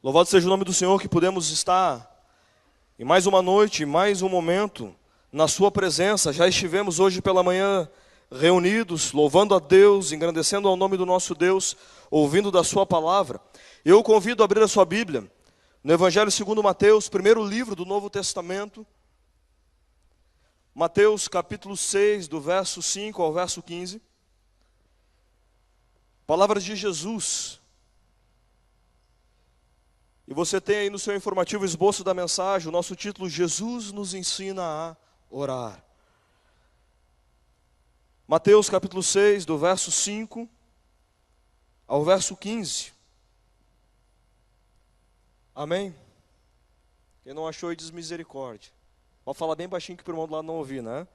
Louvado seja o nome do Senhor que podemos estar em mais uma noite, mais um momento na sua presença. Já estivemos hoje pela manhã reunidos, louvando a Deus, engrandecendo ao nome do nosso Deus, ouvindo da sua palavra. Eu o convido a abrir a sua Bíblia no Evangelho segundo Mateus, primeiro livro do Novo Testamento. Mateus capítulo 6, do verso 5 ao verso 15. Palavras de Jesus. E você tem aí no seu informativo esboço da mensagem, o nosso título: Jesus nos ensina a orar. Mateus capítulo 6, do verso 5 ao verso 15. Amém? Quem não achou aí diz misericórdia. Pode falar bem baixinho que para o irmão do lado não ouvir, né?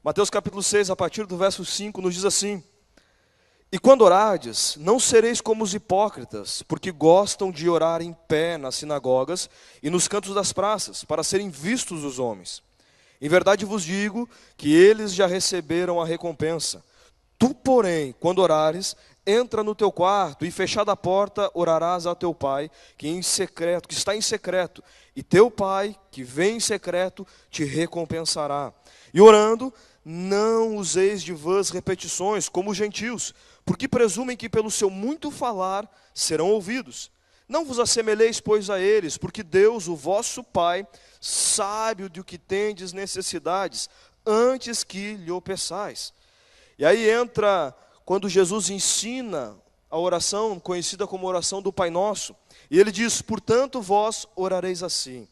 Mateus capítulo 6, a partir do verso 5, nos diz assim: E quando orardes, não sereis como os hipócritas, porque gostam de orar em pé nas sinagogas e nos cantos das praças, para serem vistos dos homens. Em verdade vos digo que eles já receberam a recompensa. Tu, porém, quando orares, entra no teu quarto e, fechada a porta, orarás a teu pai, que está em secreto, e teu pai, que vem em secreto, te recompensará. E orando, não useis de vãs repetições, como os gentios, porque presumem que pelo seu muito falar serão ouvidos. Não vos assemelheis, pois, a eles, porque Deus, o vosso Pai, sabe do que tendes necessidades, antes que lhe o peçais. E aí entra quando Jesus ensina a oração, conhecida como oração do Pai Nosso, e ele diz: portanto vós orareis assim: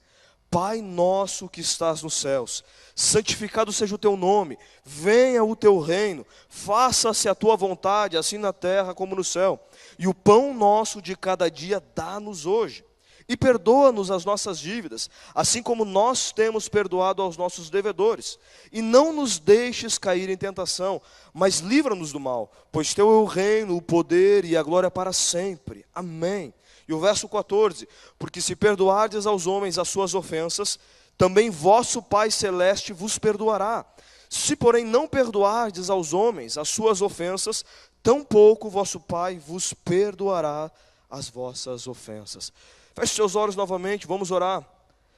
Pai nosso que estás nos céus, santificado seja o teu nome, venha o teu reino, faça-se a tua vontade, assim na terra como no céu. E o pão nosso de cada dia dá-nos hoje. E perdoa-nos as nossas dívidas, assim como nós temos perdoado aos nossos devedores. E não nos deixes cair em tentação, mas livra-nos do mal, pois teu é o reino, o poder e a glória para sempre. Amém. E o verso 14, porque se perdoardes aos homens as suas ofensas, também vosso Pai Celeste vos perdoará. Se porém não perdoardes aos homens as suas ofensas, tampouco vosso Pai vos perdoará as vossas ofensas. Feche seus olhos novamente, vamos orar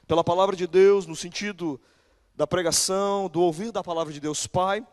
pela palavra de Deus, no sentido da pregação, do ouvir da palavra de Deus. Pai,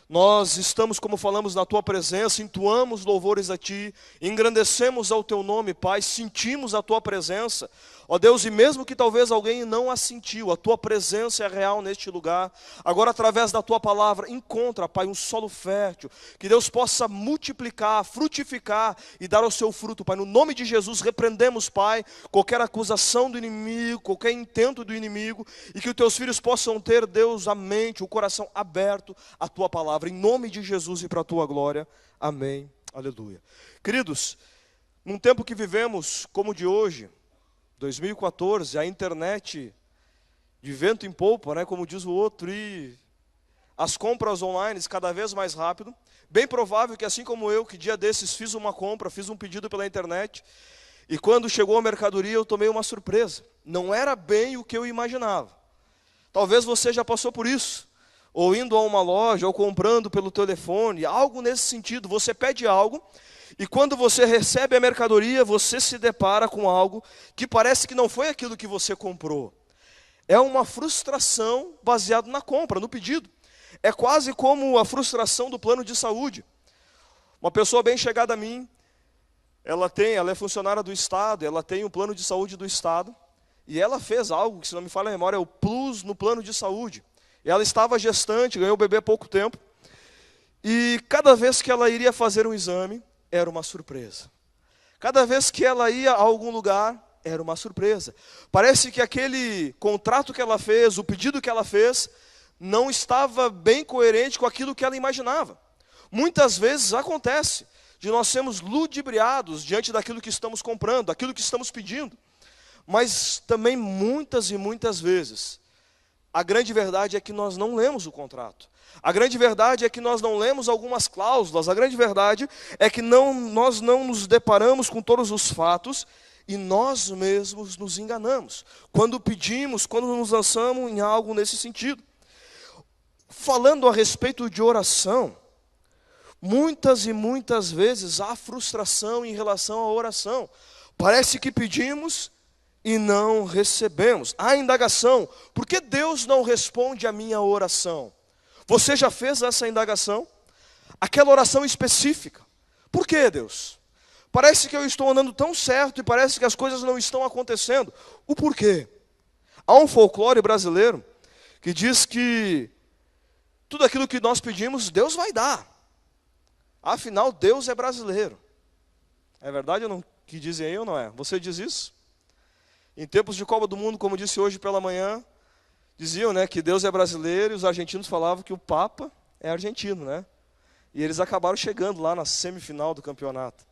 nós estamos, como falamos, na Tua presença, entoamos louvores a Ti, engrandecemos ao Teu nome, Pai, sentimos a Tua presença, ó Deus, e mesmo que talvez alguém não a sentiu, a Tua presença é real neste lugar. Agora, através da Tua palavra, encontra, Pai, um solo fértil, que Deus possa multiplicar, frutificar e dar o seu fruto, Pai. No nome de Jesus, repreendemos, Pai, qualquer acusação do inimigo, qualquer intento do inimigo, e que os Teus filhos possam ter, Deus, a mente, o coração aberto à Tua palavra. Em nome de Jesus e para a Tua glória. Amém. Aleluia. Queridos, num tempo que vivemos como o de hoje, 2014, a internet de vento em polpa, né, como diz o outro, e as compras online cada vez mais rápido. Bem provável que, assim como eu, que dia desses fiz uma compra, fiz um pedido pela internet, e quando chegou a mercadoria eu tomei uma surpresa. Não era bem o que eu imaginava. Talvez você já passou por isso, ou indo a uma loja, ou comprando pelo telefone, algo nesse sentido. Você pede algo, e quando você recebe a mercadoria, você se depara com algo que parece que não foi aquilo que você comprou. É uma frustração baseada na compra, no pedido. É quase como a frustração do plano de saúde. Uma pessoa bem chegada a mim, ela é funcionária do Estado, ela tem um plano de saúde do Estado, e ela fez algo que, se não me falha a memória, é o plus no plano de saúde. Ela estava gestante, ganhou o bebê há pouco tempo, e cada vez que ela iria fazer um exame, era uma surpresa. Cada vez que ela ia a algum lugar, era uma surpresa. Parece que aquele contrato que ela fez, o pedido que ela fez, não estava bem coerente com aquilo que ela imaginava. Muitas vezes acontece de nós sermos ludibriados diante daquilo que estamos comprando, daquilo que estamos pedindo. Mas também muitas e muitas vezes, a grande verdade é que nós não lemos o contrato. A grande verdade é que nós não lemos algumas cláusulas. A grande verdade é que nós não nos deparamos com todos os fatos e nós mesmos nos enganamos quando pedimos, quando nos lançamos em algo nesse sentido. Falando a respeito de oração, muitas e muitas vezes há frustração em relação à oração. Parece que pedimos e não recebemos. A indagação: por que Deus não responde a minha oração? Você já fez essa indagação? Aquela oração específica. Por que, Deus? Parece que eu estou andando tão certo e parece que as coisas não estão acontecendo. O porquê? Há um folclore brasileiro que diz que tudo aquilo que nós pedimos, Deus vai dar. Afinal, Deus é brasileiro. É verdade ou não? Que dizem aí ou não é? Você diz isso? Em tempos de Copa do Mundo, como disse hoje pela manhã, diziam, né, que Deus é brasileiro e os argentinos falavam que o Papa é argentino, né? E eles acabaram chegando lá na semifinal do campeonato.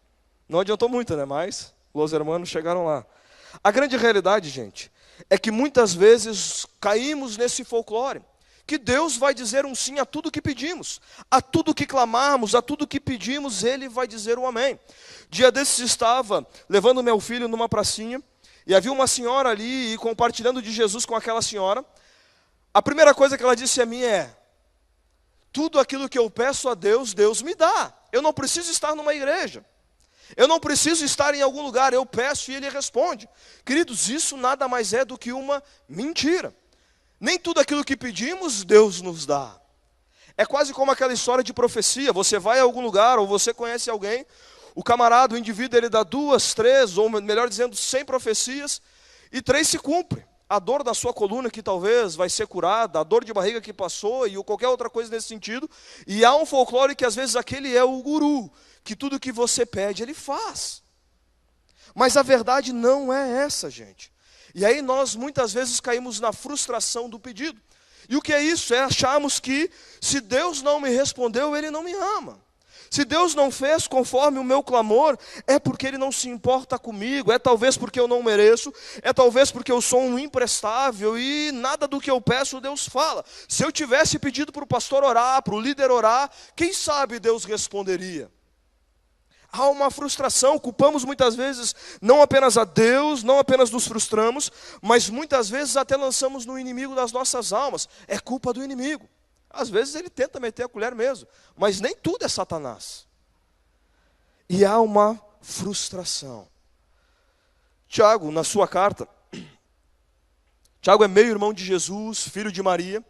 Não adiantou muito, né? Mas os hermanos chegaram lá. A grande realidade, gente, é que muitas vezes caímos nesse folclore, que Deus vai dizer um sim a tudo que pedimos, a tudo que clamarmos, a tudo que pedimos, Ele vai dizer um amém. Dia desses estava levando meu filho numa pracinha, e havia uma senhora ali, e compartilhando de Jesus com aquela senhora. A primeira coisa que ela disse a mim é: tudo aquilo que eu peço a Deus, Deus me dá. Eu não preciso estar numa igreja. Eu não preciso estar em algum lugar. Eu peço e Ele responde. Queridos, isso nada mais é do que uma mentira. Nem tudo aquilo que pedimos, Deus nos dá. É quase como aquela história de profecia. Você vai a algum lugar, ou você conhece alguém, o camarada, o indivíduo, ele dá 2, 3, ou melhor dizendo, 100 profecias, e 3 se cumprem. A dor da sua coluna que talvez vai ser curada, a dor de barriga que passou, e qualquer outra coisa nesse sentido. E há um folclore que às vezes aquele é o guru, que tudo que você pede, ele faz. Mas a verdade não é essa, gente. E aí nós muitas vezes caímos na frustração do pedido. E o que é isso? É acharmos que se Deus não me respondeu, Ele não me ama. Se Deus não fez conforme o meu clamor, é porque Ele não se importa comigo, é talvez porque eu não mereço, é talvez porque eu sou um imprestável e nada do que eu peço Deus fala. Se eu tivesse pedido para o pastor orar, para o líder orar, quem sabe Deus responderia. Há uma frustração, culpamos muitas vezes não apenas a Deus, não apenas nos frustramos, mas muitas vezes até lançamos no inimigo das nossas almas. É culpa do inimigo. Às vezes ele tenta meter a colher mesmo, mas nem tudo é Satanás. E há uma frustração. Tiago, na sua carta, Tiago é meio-irmão de Jesus, filho de Maria.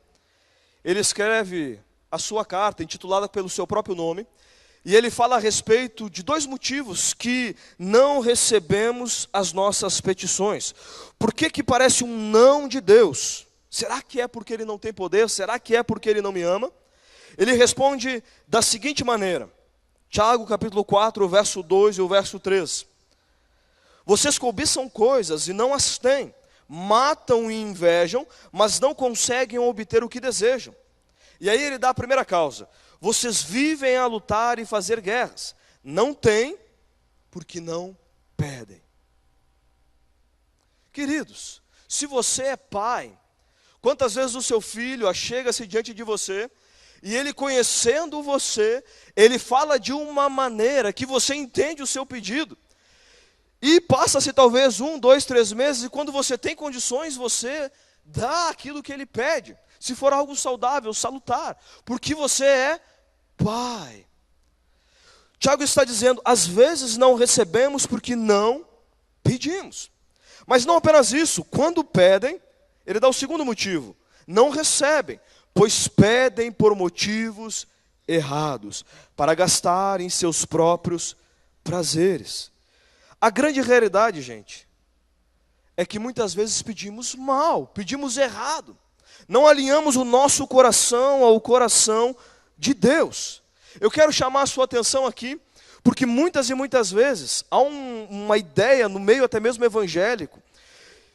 Ele escreve a sua carta, intitulada pelo seu próprio nome, e ele fala a respeito de 2 motivos que não recebemos as nossas petições. Por que parece um não de Deus? Será que é porque Ele não tem poder? Será que é porque Ele não me ama? Ele responde da seguinte maneira. Tiago capítulo 4, o verso 2 e o verso 3. Vocês cobiçam coisas e não as têm. Matam e invejam, mas não conseguem obter o que desejam. E aí ele dá a primeira causa. Vocês vivem a lutar e fazer guerras. Não têm, porque não pedem. Queridos, se você é pai, quantas vezes o seu filho achega-se diante de você, e ele conhecendo você, ele fala de uma maneira que você entende o seu pedido, e passa-se talvez 1, 2, 3 meses, e quando você tem condições, você dá aquilo que ele pede, se for algo saudável, salutar, porque você é pai. Tiago está dizendo, às vezes não recebemos porque não pedimos. Mas não apenas isso, quando pedem, ele dá o segundo motivo, não recebem, pois pedem por motivos errados, para gastar em seus próprios prazeres. A grande realidade, gente, é que muitas vezes pedimos mal, pedimos errado, não alinhamos o nosso coração ao coração de Deus. Eu quero chamar a sua atenção aqui, porque muitas e muitas vezes há uma ideia no meio até mesmo evangélico.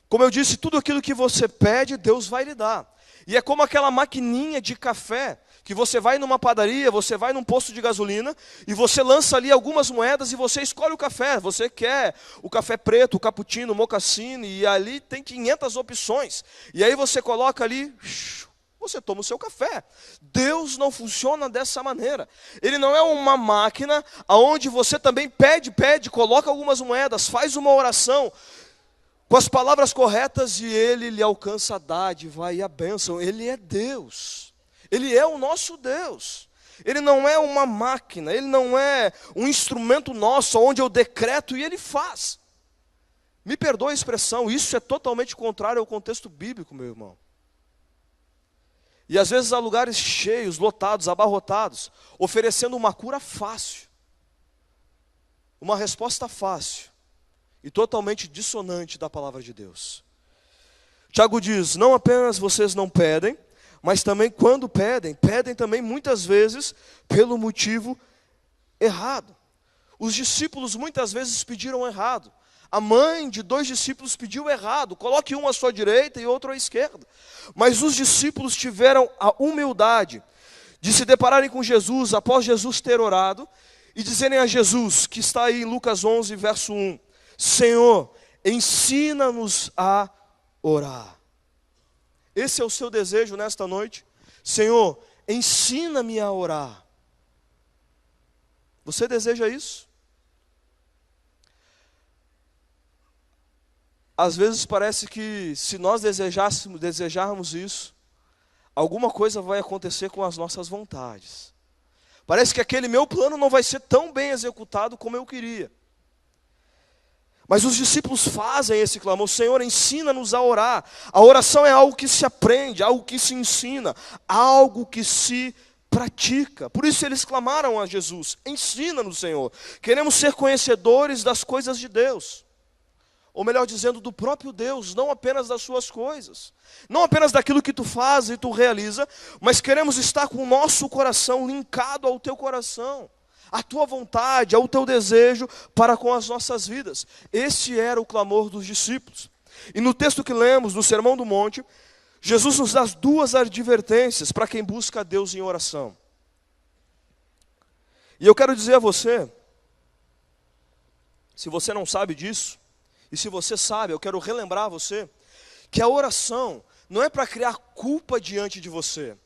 Como eu disse, tudo aquilo que você pede, Deus vai lhe dar. E é como aquela maquininha de café, que você vai numa padaria, você vai num posto de gasolina, e você lança ali algumas moedas e você escolhe o café. Você quer o café preto, o cappuccino, o mocassino, e ali tem 500 opções. E aí você coloca ali, você toma o seu café. Deus não funciona dessa maneira. Ele não é uma máquina onde você também pede, coloca algumas moedas, faz uma oração com as palavras corretas e Ele lhe alcança a dádiva e a bênção. Ele é Deus. Ele é o nosso Deus. Ele não é uma máquina, Ele não é um instrumento nosso onde eu decreto e Ele faz. Me perdoe a expressão, isso é totalmente contrário ao contexto bíblico, meu irmão. E às vezes há lugares cheios, lotados, abarrotados, oferecendo uma cura fácil, uma resposta fácil e totalmente dissonante da palavra de Deus. Tiago diz, não apenas vocês não pedem, mas também quando pedem, pedem também muitas vezes pelo motivo errado. Os discípulos muitas vezes pediram errado. A mãe de 2 discípulos pediu errado, coloque um à sua direita e outro à esquerda. Mas os discípulos tiveram a humildade de se depararem com Jesus após Jesus ter orado e dizerem a Jesus, que está aí em Lucas 11, verso 1, Senhor, ensina-nos a orar. Esse é o seu desejo nesta noite? Senhor, ensina-me a orar. Você deseja isso? Às vezes parece que se nós desejarmos isso, alguma coisa vai acontecer com as nossas vontades. Parece que aquele meu plano não vai ser tão bem executado como eu queria. Mas os discípulos fazem esse clamor, Senhor, ensina-nos a orar. A oração é algo que se aprende, algo que se ensina, algo que se pratica. Por isso eles clamaram a Jesus, ensina-nos, Senhor. Queremos ser conhecedores das coisas de Deus. Ou melhor dizendo, do próprio Deus, não apenas das suas coisas. Não apenas daquilo que tu faz e tu realiza, mas queremos estar com o nosso coração linkado ao teu coração, à tua vontade, ao teu desejo para com as nossas vidas. Esse era o clamor dos discípulos. E no texto que lemos, no Sermão do Monte, Jesus nos dá 2 advertências para quem busca a Deus em oração. E eu quero dizer a você, se você não sabe disso, e se você sabe, eu quero relembrar você, que a oração não é para criar culpa diante de você.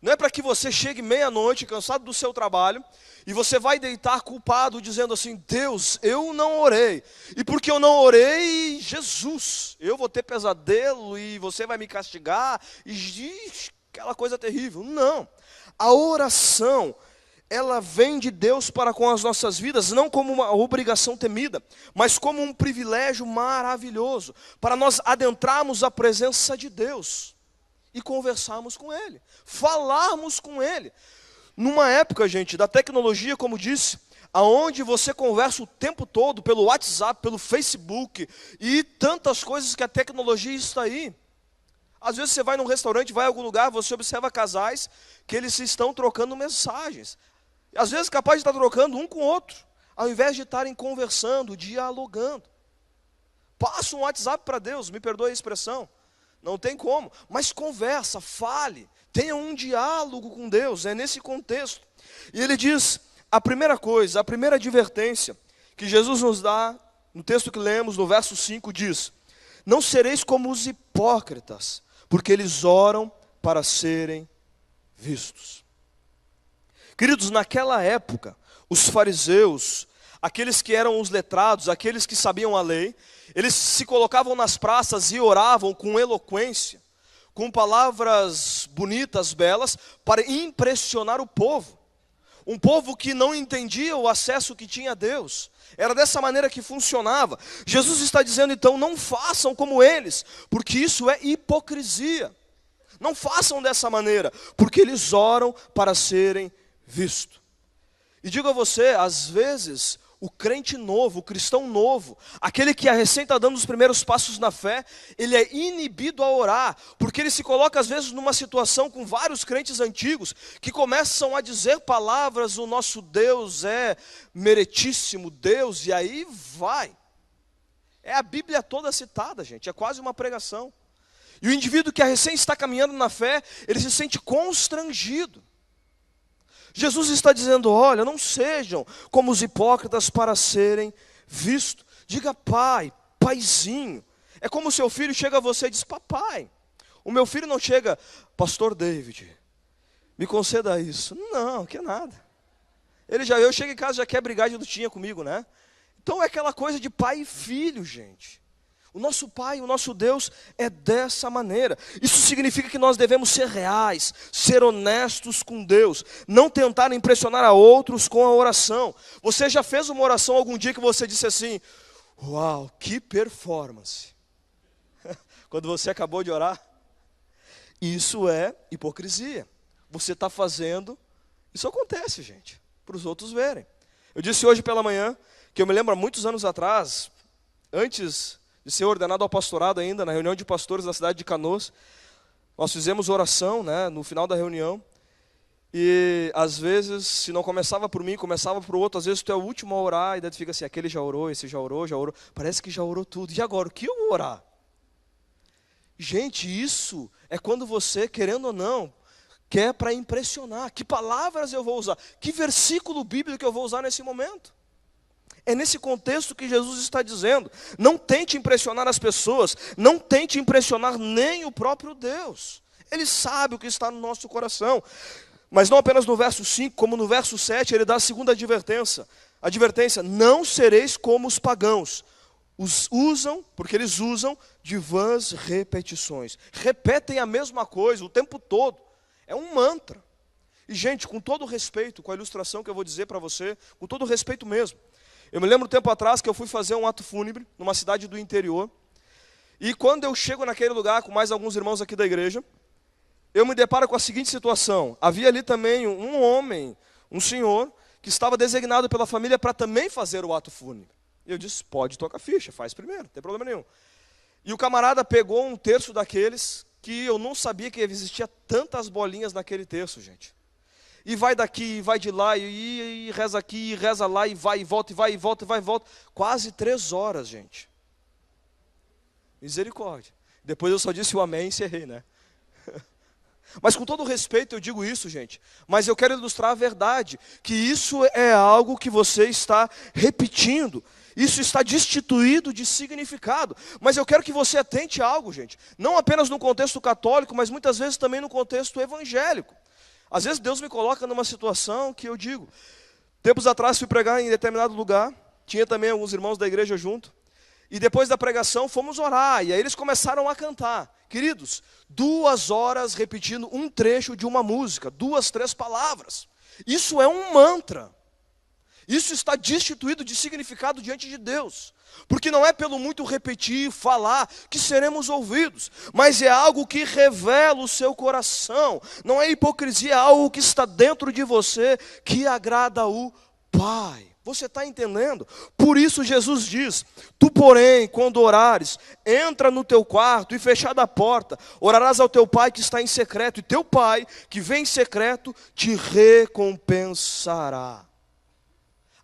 Não é para que você chegue meia-noite, cansado do seu trabalho, e você vai deitar culpado, dizendo assim, Deus, eu não orei. E porque eu não orei, Jesus, eu vou ter pesadelo e você vai me castigar, e aquela coisa terrível. Não, a oração, ela vem de Deus para com as nossas vidas, não como uma obrigação temida, mas como um privilégio maravilhoso, para nós adentrarmos a presença de Deus e conversarmos com Ele, falarmos com Ele. Numa época, gente, da tecnologia, como disse, aonde você conversa o tempo todo pelo WhatsApp, pelo Facebook e tantas coisas que a tecnologia está aí. Às vezes você vai num restaurante, vai a algum lugar, você observa casais que eles estão trocando mensagens. Às vezes capaz de estar trocando um com o outro, ao invés de estarem conversando, dialogando. Passa um WhatsApp para Deus, me perdoe a expressão, não tem como, mas conversa, fale, tenha um diálogo com Deus, é nesse contexto. E ele diz, a primeira coisa, a primeira advertência que Jesus nos dá, no texto que lemos, no verso 5, diz, não sereis como os hipócritas, porque eles oram para serem vistos. Queridos, naquela época, os fariseus, aqueles que eram os letrados, aqueles que sabiam a lei, eles se colocavam nas praças e oravam com eloquência, com palavras bonitas, belas, para impressionar o povo. Um povo que não entendia o acesso que tinha a Deus. Era dessa maneira que funcionava. Jesus está dizendo, então, não façam como eles, porque isso é hipocrisia. Não façam dessa maneira, porque eles oram para serem vistos. E digo a você, às vezes, o crente novo, o cristão novo, aquele que recém está dando os primeiros passos na fé, ele é inibido a orar, porque ele se coloca às vezes numa situação com vários crentes antigos, que começam a dizer palavras, o nosso Deus é meritíssimo Deus, e aí vai. É a Bíblia toda citada, gente, é quase uma pregação. E o indivíduo que recém está caminhando na fé, ele se sente constrangido. Jesus está dizendo, olha, não sejam como os hipócritas para serem vistos. Diga pai, paizinho. É como o seu filho chega a você e diz, papai. O meu filho não chega, pastor David, me conceda isso. Não, que nada. Eu chego em casa já quer brigar de lutinha comigo, né? Então é aquela coisa de pai e filho, gente. O nosso Pai, o nosso Deus é dessa maneira. Isso significa que nós devemos ser reais, ser honestos com Deus, não tentar impressionar a outros com a oração. Você já fez uma oração algum dia que você disse assim, Uau, que performance! Quando você acabou de orar, isso é hipocrisia. Você está fazendo, isso acontece, gente, para os outros verem. Eu disse hoje pela manhã, que eu me lembro há muitos anos atrás, antes de ser ordenado ao pastorado ainda, na reunião de pastores da cidade de Canoas, nós fizemos oração, né, no final da reunião, e às vezes, se não começava por mim, começava por outro, às vezes tu é o último a orar, e daí tu fica assim, aquele já orou, esse já orou, parece que já orou tudo, e agora, o que eu vou orar? Gente, isso é quando você, querendo ou não, quer para impressionar. Que palavras eu vou usar? Que versículo bíblico eu vou usar nesse momento? É nesse contexto que Jesus está dizendo. Não tente impressionar as pessoas, não tente impressionar nem o próprio Deus. Ele sabe o que está no nosso coração. Mas não apenas no verso 5, como no verso 7, ele dá a segunda advertência. Não sereis como os pagãos. Porque eles usam de vãs repetições. Repetem a mesma coisa o tempo todo. É um mantra. E, gente, com todo respeito, com a ilustração que eu vou dizer para você, com todo respeito mesmo. Eu me lembro um tempo atrás que eu fui fazer um ato fúnebre numa cidade do interior. E quando eu chego naquele lugar com mais alguns irmãos aqui da igreja, eu me deparo com a seguinte situação. Havia ali também um homem, um senhor, que estava designado pela família para também fazer o ato fúnebre. E eu disse, pode tocar ficha, faz primeiro, não tem problema nenhum. E o camarada pegou um terço daqueles que eu não sabia que existia tantas bolinhas naquele terço, gente. E vai daqui, e vai de lá, e reza aqui, e reza lá, e vai e volta, e vai e volta, e vai e volta. Quase 3 horas, gente. Misericórdia. Depois eu só disse o amém e encerrei, né? Mas com todo respeito eu digo isso, gente. Mas eu quero ilustrar a verdade, que isso é algo que você está repetindo. Isso está destituído de significado. Mas eu quero que você atente a algo, gente. Não apenas no contexto católico, mas muitas vezes também no contexto evangélico. Às vezes Deus me coloca numa situação que eu digo. Tempos atrás fui pregar em determinado lugar. Tinha também alguns irmãos da igreja junto. E depois da pregação fomos orar. E aí eles começaram a cantar. Queridos, 2 horas repetindo um trecho de uma música. 2, 3 palavras. Isso é um mantra. Isso está destituído de significado diante de Deus. Porque não é pelo muito repetir, falar, que seremos ouvidos. Mas é algo que revela o seu coração. Não é hipocrisia, é algo que está dentro de você, que agrada o Pai. Você está entendendo? Por isso Jesus diz, tu porém, quando orares, entra no teu quarto e fechada a porta, orarás ao teu Pai que está em secreto, e teu Pai que vem em secreto te recompensará.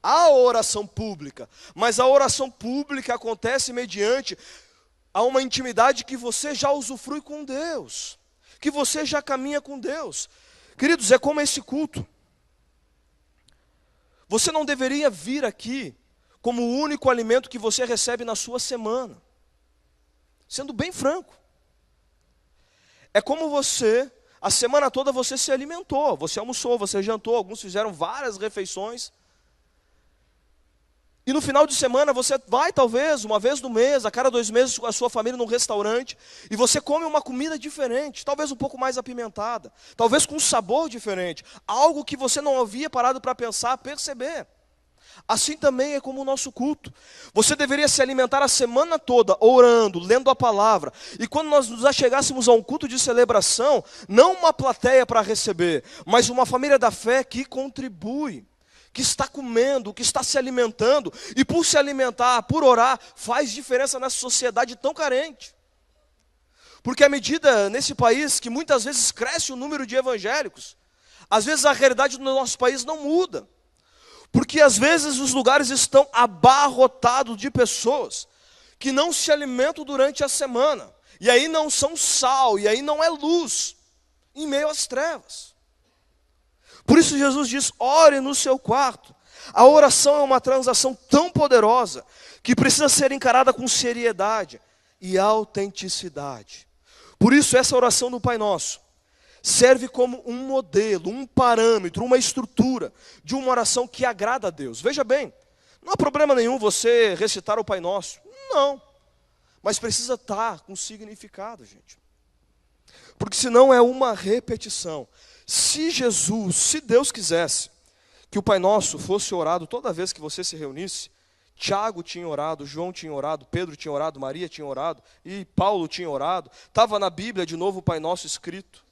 Há a oração pública, mas a oração pública acontece mediante a uma intimidade que você já usufrui com Deus, que você já caminha com Deus. Queridos, é como esse culto. Você não deveria vir aqui como o único alimento que você recebe na sua semana. Sendo bem franco. É como você, a semana toda você se alimentou, você almoçou, você jantou, alguns fizeram várias refeições. E no final de semana você vai talvez, uma vez no mês, a cada 2 meses com a sua família num restaurante, e você come uma comida diferente, talvez um pouco mais apimentada, talvez com um sabor diferente, algo que você não havia parado para pensar, perceber. Assim também é como o nosso culto. Você deveria se alimentar a semana toda, orando, lendo a palavra, e quando nós nos achegássemos a um culto de celebração, não uma plateia para receber, mas uma família da fé que contribui, que está comendo, que está se alimentando, e por se alimentar, por orar, faz diferença nessa sociedade tão carente. Porque à medida nesse país que muitas vezes cresce o número de evangélicos, às vezes a realidade do nosso país não muda. Porque às vezes os lugares estão abarrotados de pessoas que não se alimentam durante a semana, e aí não são sal, e aí não é luz, em meio às trevas. Por isso Jesus diz, ore no seu quarto. A oração é uma transação tão poderosa, que precisa ser encarada com seriedade e autenticidade. Por isso essa oração do Pai Nosso serve como um modelo, um parâmetro, uma estrutura de uma oração que agrada a Deus. Veja bem, não há problema nenhum você recitar o Pai Nosso. Não, mas precisa estar com significado, gente. Porque senão é uma repetição. Se Deus quisesse que o Pai Nosso fosse orado toda vez que você se reunisse, Tiago tinha orado, João tinha orado, Pedro tinha orado, Maria tinha orado, e Paulo tinha orado. Estava na Bíblia de novo o Pai Nosso escrito.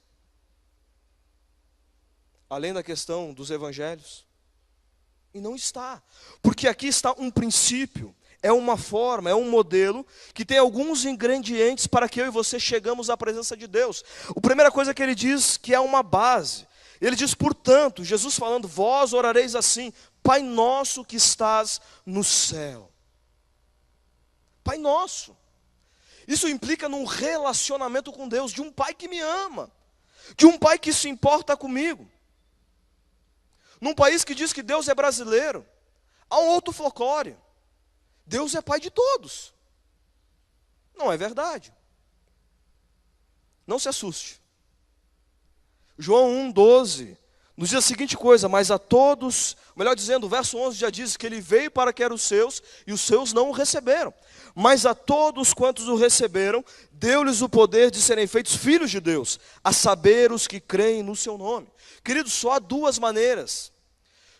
Além da questão dos evangelhos. E não está. Porque aqui está um princípio, é uma forma, é um modelo, que tem alguns ingredientes para que eu e você chegamos à presença de Deus. A primeira coisa que ele diz que é uma base. Ele diz, portanto, Jesus falando, vós orareis assim, Pai nosso que estás no céu. Pai nosso. Isso implica num relacionamento com Deus, de um pai que me ama, de um pai que se importa comigo. Num país que diz que Deus é brasileiro, há um outro folclore. Deus é pai de todos. Não é verdade. Não se assuste. João 1,12 nos diz a seguinte coisa, mas a todos, melhor dizendo, o verso 11 já diz que ele veio para que eram os seus, e os seus não o receberam. Mas a todos quantos o receberam, deu-lhes o poder de serem feitos filhos de Deus, a saber os que creem no seu nome. Queridos, só há duas maneiras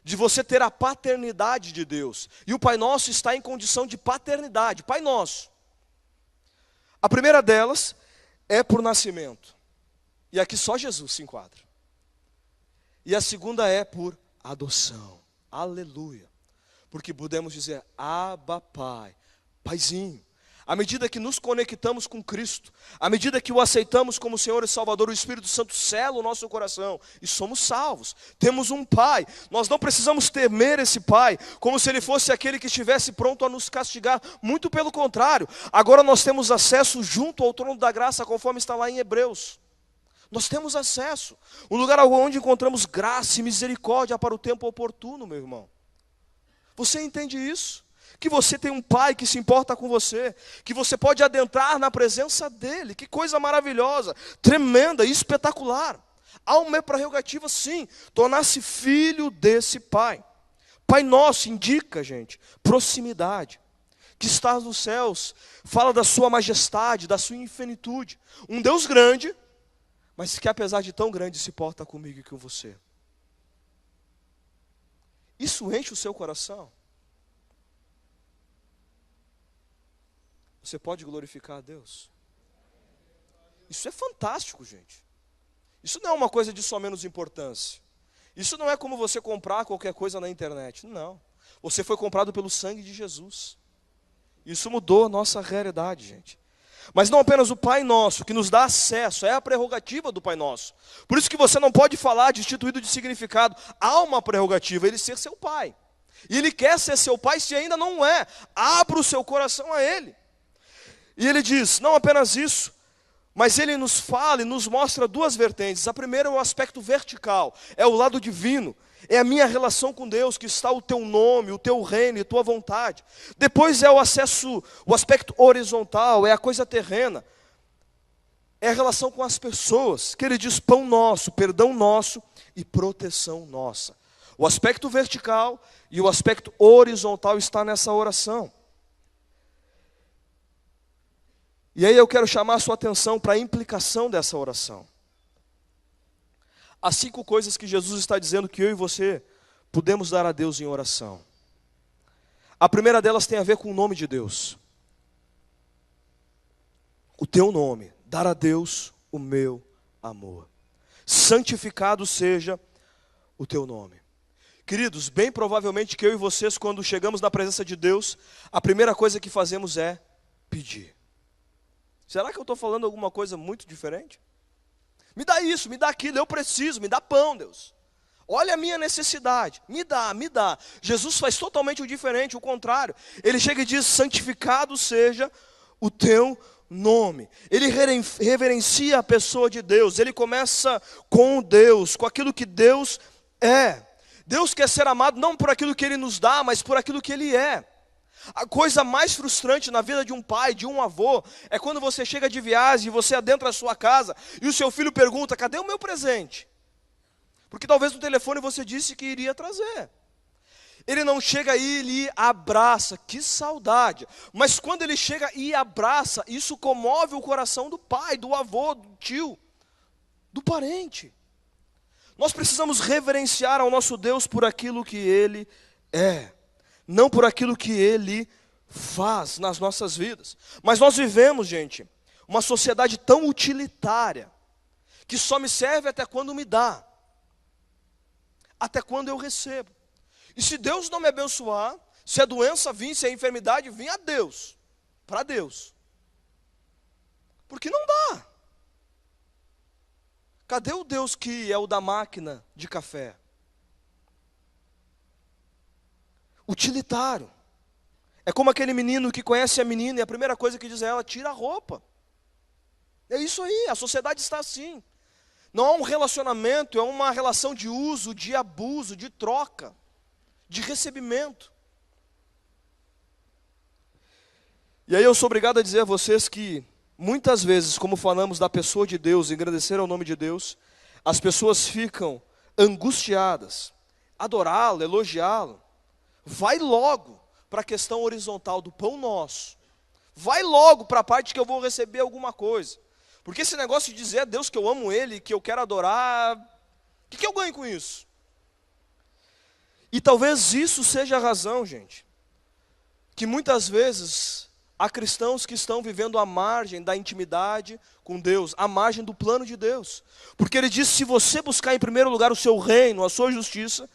de você ter a paternidade de Deus. E o Pai Nosso está em condição de paternidade, Pai Nosso. A primeira delas é por nascimento. E aqui só Jesus se enquadra. E a segunda é por adoção. Aleluia. Porque podemos dizer, Abba Pai, Paizinho. À medida que nos conectamos com Cristo, à medida que o aceitamos como Senhor e Salvador, o Espírito Santo sela o nosso coração e somos salvos. Temos um Pai. Nós não precisamos temer esse Pai, como se Ele fosse aquele que estivesse pronto a nos castigar. Muito pelo contrário. Agora nós temos acesso junto ao trono da graça, conforme está lá em Hebreus. Nós temos acesso. Um lugar onde encontramos graça e misericórdia para o tempo oportuno, meu irmão. Você entende isso? Que você tem um pai que se importa com você, que você pode adentrar na presença dele. Que coisa maravilhosa, tremenda e espetacular. Há uma prerrogativa sim, tornar-se filho desse pai. Pai Nosso indica, gente, proximidade. Que estás nos céus, fala da sua majestade, da sua infinitude. Um Deus grande, mas que apesar de tão grande se porta comigo e com você. Isso enche o seu coração. Você pode glorificar a Deus? Isso é fantástico, gente. Isso não é uma coisa de só menos importância. Isso não é como você comprar qualquer coisa na internet. Não. Você foi comprado pelo sangue de Jesus. Isso mudou a nossa realidade, gente. Mas não apenas o Pai Nosso, que nos dá acesso, é a prerrogativa do Pai Nosso. Por isso que você não pode falar destituído de significado. Há uma prerrogativa, Ele ser seu Pai. E Ele quer ser seu Pai se ainda não é. Abra o seu coração a Ele. E ele diz, não apenas isso, mas ele nos fala e nos mostra duas vertentes. A primeira é o aspecto vertical, é o lado divino, é a minha relação com Deus, que está o teu nome, o teu reino e a tua vontade. Depois é o aspecto horizontal, é a coisa terrena, é a relação com as pessoas, que ele diz pão nosso, perdão nosso e proteção nossa. O aspecto vertical e o aspecto horizontal está nessa oração. E aí eu quero chamar a sua atenção para a implicação dessa oração. Há 5 coisas que Jesus está dizendo que eu e você podemos dar a Deus em oração. A primeira delas tem a ver com o nome de Deus. O teu nome, dar a Deus o meu amor. Santificado seja o teu nome. Queridos, bem provavelmente que eu e vocês, quando chegamos na presença de Deus, a primeira coisa que fazemos é pedir. Será que eu estou falando alguma coisa muito diferente? Me dá isso, me dá aquilo, eu preciso, me dá pão, Deus. Olha a minha necessidade, me dá, me dá. Jesus faz totalmente o diferente, o contrário. Ele chega e diz, santificado seja o teu nome. Ele reverencia a pessoa de Deus, ele começa com Deus, com aquilo que Deus é. Deus quer ser amado não por aquilo que Ele nos dá, mas por aquilo que Ele é. A coisa mais frustrante na vida de um pai, de um avô, é quando você chega de viagem e você adentra a sua casa e o seu filho pergunta, cadê o meu presente? Porque talvez no telefone você disse que iria trazer. Ele não chega aí e lhe abraça, que saudade. Mas quando ele chega e abraça, isso comove o coração do pai, do avô, do tio, do parente. Nós precisamos reverenciar ao nosso Deus por aquilo que Ele é. não por aquilo que Ele faz nas nossas vidas. Mas nós vivemos, gente, uma sociedade tão utilitária, que só me serve até quando me dá, até quando eu recebo. E se Deus não me abençoar, se a doença vir, se a enfermidade vir, a Deus, para Deus. Porque não dá. Cadê o Deus que é o da máquina de café? Utilitário. É como aquele menino que conhece a menina e a primeira coisa que diz a ela, tira a roupa. É isso aí, a sociedade está assim. Não há um relacionamento, é uma relação de uso, de abuso, de troca, de recebimento. E aí eu sou obrigado a dizer a vocês que, muitas vezes, como falamos da pessoa de Deus, engrandecer ao nome de Deus, as pessoas ficam angustiadas, adorá-lo, elogiá-lo. Vai logo para a questão horizontal do pão nosso. Vai logo para a parte que eu vou receber alguma coisa. Porque esse negócio de dizer a Deus que eu amo Ele, que eu quero adorar, o que eu ganho com isso? E talvez isso seja a razão, gente, que muitas vezes há cristãos que estão vivendo à margem da intimidade com Deus, à margem do plano de Deus. Porque Ele diz, se você buscar em primeiro lugar o seu reino, a sua justiça,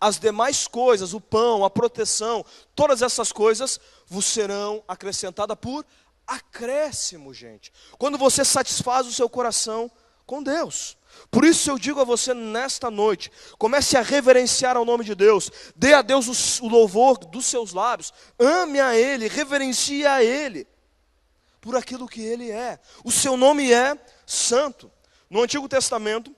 as demais coisas, o pão, a proteção, todas essas coisas vos serão acrescentadas por acréscimo, gente. Quando você satisfaz o seu coração com Deus. Por isso eu digo a você nesta noite, comece a reverenciar ao nome de Deus. Dê a Deus o louvor dos seus lábios. Ame a Ele, reverencie a Ele. Por aquilo que Ele é. O seu nome é santo. No Antigo Testamento,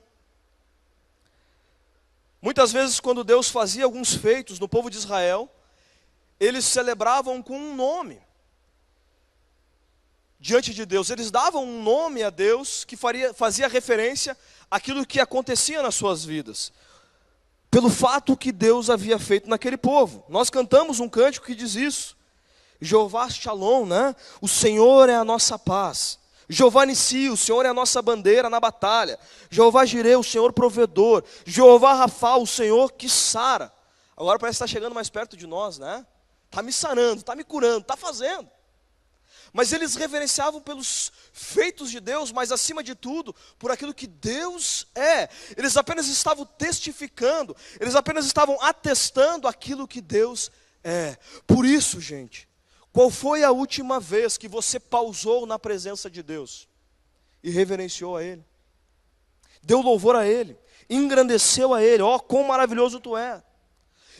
muitas vezes quando Deus fazia alguns feitos no povo de Israel, eles celebravam com um nome. Diante de Deus, eles davam um nome a Deus que fazia referência àquilo que acontecia nas suas vidas, pelo fato que Deus havia feito naquele povo. Nós cantamos um cântico que diz isso, Jeová Shalom, né? O Senhor é a nossa paz. Jeová Nissi, o Senhor é a nossa bandeira na batalha. Jeová Jireh, o Senhor provedor. Jeová Rafa, o Senhor que sara. Agora parece que está chegando mais perto de nós, né? Está me sarando, está me curando, está fazendo. Mas eles reverenciavam pelos feitos de Deus, mas acima de tudo, por aquilo que Deus é. Eles apenas estavam testificando, eles apenas estavam atestando aquilo que Deus é. Por isso, gente, qual foi a última vez que você pausou na presença de Deus e reverenciou a Ele? Deu louvor a Ele, engrandeceu a Ele, ó, quão maravilhoso Tu é.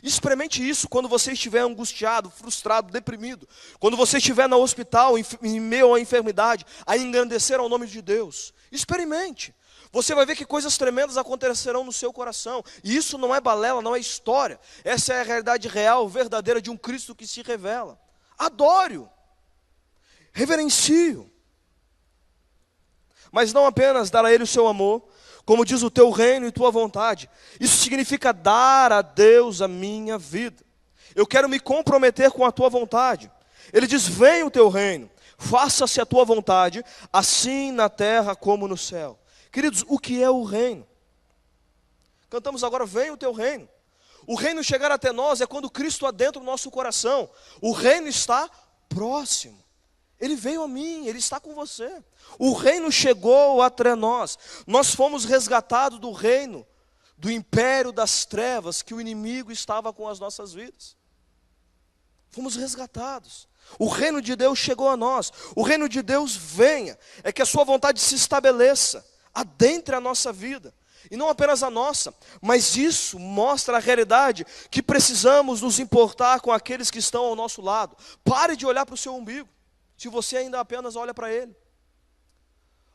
Experimente isso quando você estiver angustiado, frustrado, deprimido. Quando você estiver no hospital, em meio à enfermidade, a engrandecer ao nome de Deus. Experimente. Você vai ver que coisas tremendas acontecerão no seu coração. E isso não é balela, não é história. Essa é a realidade real, verdadeira de um Cristo que se revela. Adore-o. Reverencie-o. Mas não apenas dar a Ele o seu amor, como diz o teu reino e tua vontade. Isso significa dar a Deus a minha vida. Eu quero me comprometer com a tua vontade. Ele diz, venha o teu reino, faça-se a tua vontade, assim na terra como no céu. Queridos, o que é o reino? Cantamos agora, venha o teu reino. O reino chegar até nós é quando Cristo adentra o nosso coração. O reino está próximo. Ele veio a mim, Ele está com você. O reino chegou até nós. Nós fomos resgatados do reino, do império das trevas, que o inimigo estava com as nossas vidas. Fomos resgatados. O reino de Deus chegou a nós. O reino de Deus venha. É que a sua vontade se estabeleça, adentre a nossa vida. E não apenas a nossa, mas isso mostra a realidade que precisamos nos importar com aqueles que estão ao nosso lado. Pare de olhar para o seu umbigo. Se você ainda apenas olha para ele.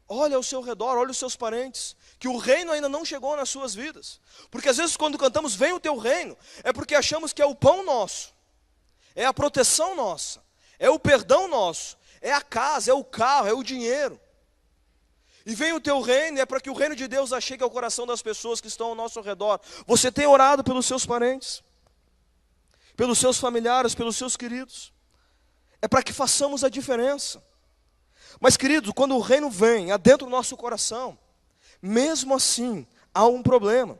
Olha ao seu redor, olha os seus parentes. Que o reino ainda não chegou nas suas vidas. Porque às vezes quando cantamos, vem o teu reino, é porque achamos que é o pão nosso. É a proteção nossa. É o perdão nosso. É a casa, é o carro, é o dinheiro. E vem o teu reino, é para que o reino de Deus achegue ao coração das pessoas que estão ao nosso redor. Você tem orado pelos seus parentes? Pelos seus familiares, pelos seus queridos? É para que façamos a diferença. Mas, queridos, quando o reino vem adentro do nosso coração, mesmo assim, há um problema.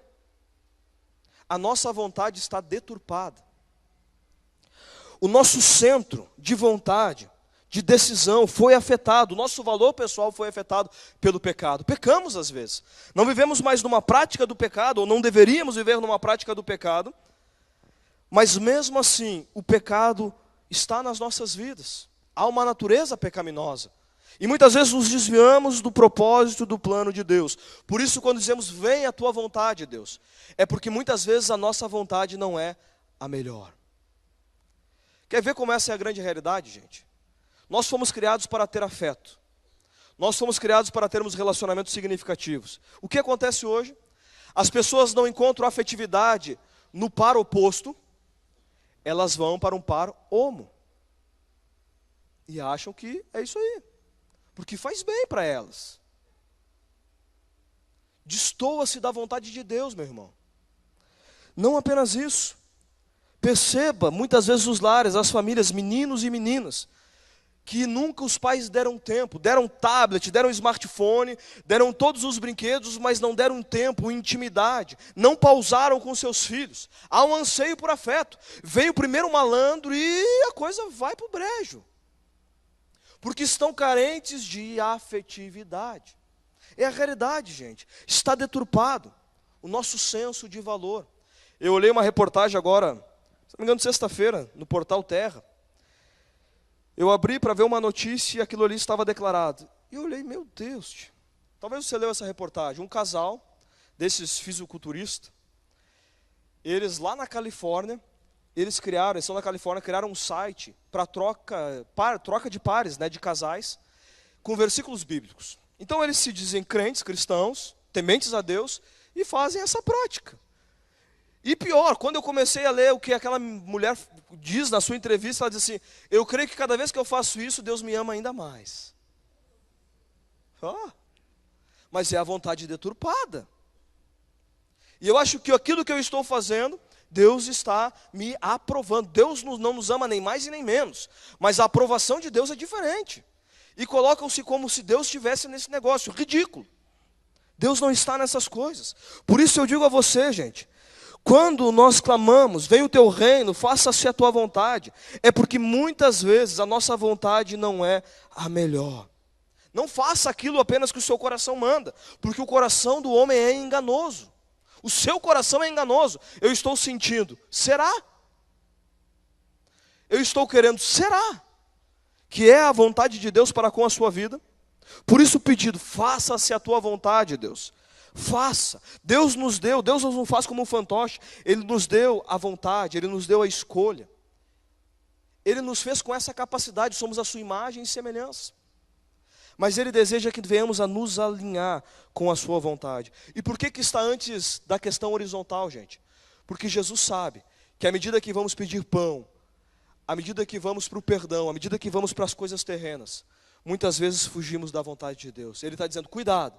A nossa vontade está deturpada. o nosso centro de vontade, de decisão foi afetado, o nosso valor pessoal foi afetado pelo pecado. Pecamos às vezes. Não vivemos mais numa prática do pecado, ou não deveríamos viver numa prática do pecado, mas mesmo assim, o pecado está nas nossas vidas. Há uma natureza pecaminosa. E muitas vezes nos desviamos do propósito do plano de Deus. Por isso, quando dizemos, venha a tua vontade, Deus, é porque muitas vezes a nossa vontade não é a melhor. Quer ver como essa é a grande realidade, gente? Nós fomos criados para ter afeto. Nós fomos criados para termos relacionamentos significativos. O que acontece hoje? As pessoas não encontram afetividade no par oposto, elas vão para um par homo. E acham que é isso aí. Porque faz bem para elas. Destoa-se da vontade de Deus, meu irmão. Não apenas isso. Perceba, muitas vezes os lares, as famílias, meninos e meninas, que nunca os pais deram tempo, deram tablet, deram smartphone, deram todos os brinquedos, mas não deram tempo, intimidade, não pausaram com seus filhos. Há um anseio por afeto. Veio primeiro o malandro e a coisa vai para o brejo. Porque estão carentes de afetividade. É a realidade, gente. Está deturpado o nosso senso de valor. Eu olhei uma reportagem agora, se não me engano, sexta-feira, no portal Terra. Eu abri para ver uma notícia e aquilo ali estava declarado. E eu olhei, meu Deus, tio. Talvez você leu essa reportagem. Um casal desses fisiculturistas, eles lá na Califórnia, eles estão na Califórnia, criaram um site para troca de pares, né, de casais, com versículos bíblicos. Então eles se dizem crentes, cristãos, tementes a Deus, e fazem essa prática. E pior, quando eu comecei a ler o que aquela mulher diz na sua entrevista, ela diz assim, eu creio que cada vez que eu faço isso, Deus me ama ainda mais. Mas é a vontade deturpada. E eu acho que aquilo que eu estou fazendo, Deus está me aprovando. Deus não nos ama nem mais e nem menos. Mas a aprovação de Deus é diferente. E colocam-se como se Deus estivesse nesse negócio. Ridículo. Deus não está nessas coisas. Por isso eu digo a você, gente, quando nós clamamos, venha o teu reino, faça-se a tua vontade, é porque muitas vezes a nossa vontade não é a melhor. Não faça aquilo apenas que o seu coração manda, porque o coração do homem é enganoso. O seu coração é enganoso. Eu estou sentindo, será? Eu estou querendo, será? Que é a vontade de Deus para com a sua vida? Por isso o pedido, faça-se a tua vontade, Deus. Faça. Deus nos deu, Deus não faz como um fantoche. Ele nos deu a vontade, Ele nos deu a escolha. Ele nos fez com essa capacidade, somos a sua imagem e semelhança. Mas Ele deseja que venhamos a nos alinhar com a sua vontade. E por que está antes da questão horizontal, gente? Porque Jesus sabe que à medida que vamos pedir pão, à medida que vamos para o perdão, à medida que vamos para as coisas terrenas, muitas vezes fugimos da vontade de Deus. Ele está dizendo, cuidado,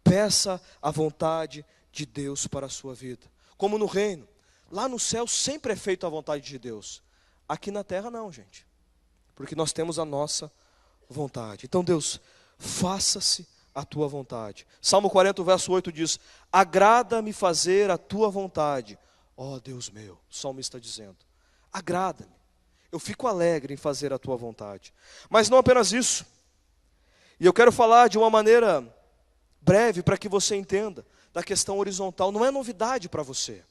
peça a vontade de Deus para a sua vida. Como no reino, lá no céu sempre é feito a vontade de Deus. Aqui na terra não, gente. Porque nós temos a nossa vontade. Então Deus, faça-se a tua vontade. Salmo 40, verso 8 diz, agrada-me fazer a tua vontade, ó Deus meu. O salmista está dizendo, agrada-me. Eu fico alegre em fazer a tua vontade. Mas não apenas isso. E eu quero falar de uma maneira breve para que você entenda da questão horizontal. Não é novidade para você.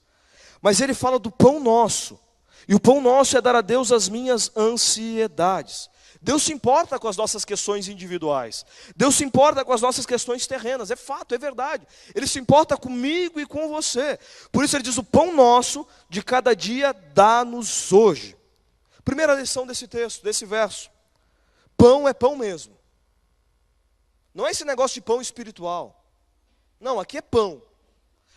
Mas ele fala do pão nosso. E o pão nosso é dar a Deus as minhas ansiedades. Deus se importa com as nossas questões individuais. Deus se importa com as nossas questões terrenas. É fato, é verdade. Ele se importa comigo e com você. Por isso ele diz, o pão nosso de cada dia dá-nos hoje. Primeira lição desse texto, desse verso. Pão é pão mesmo. Não é esse negócio de pão espiritual. Não, aqui é pão.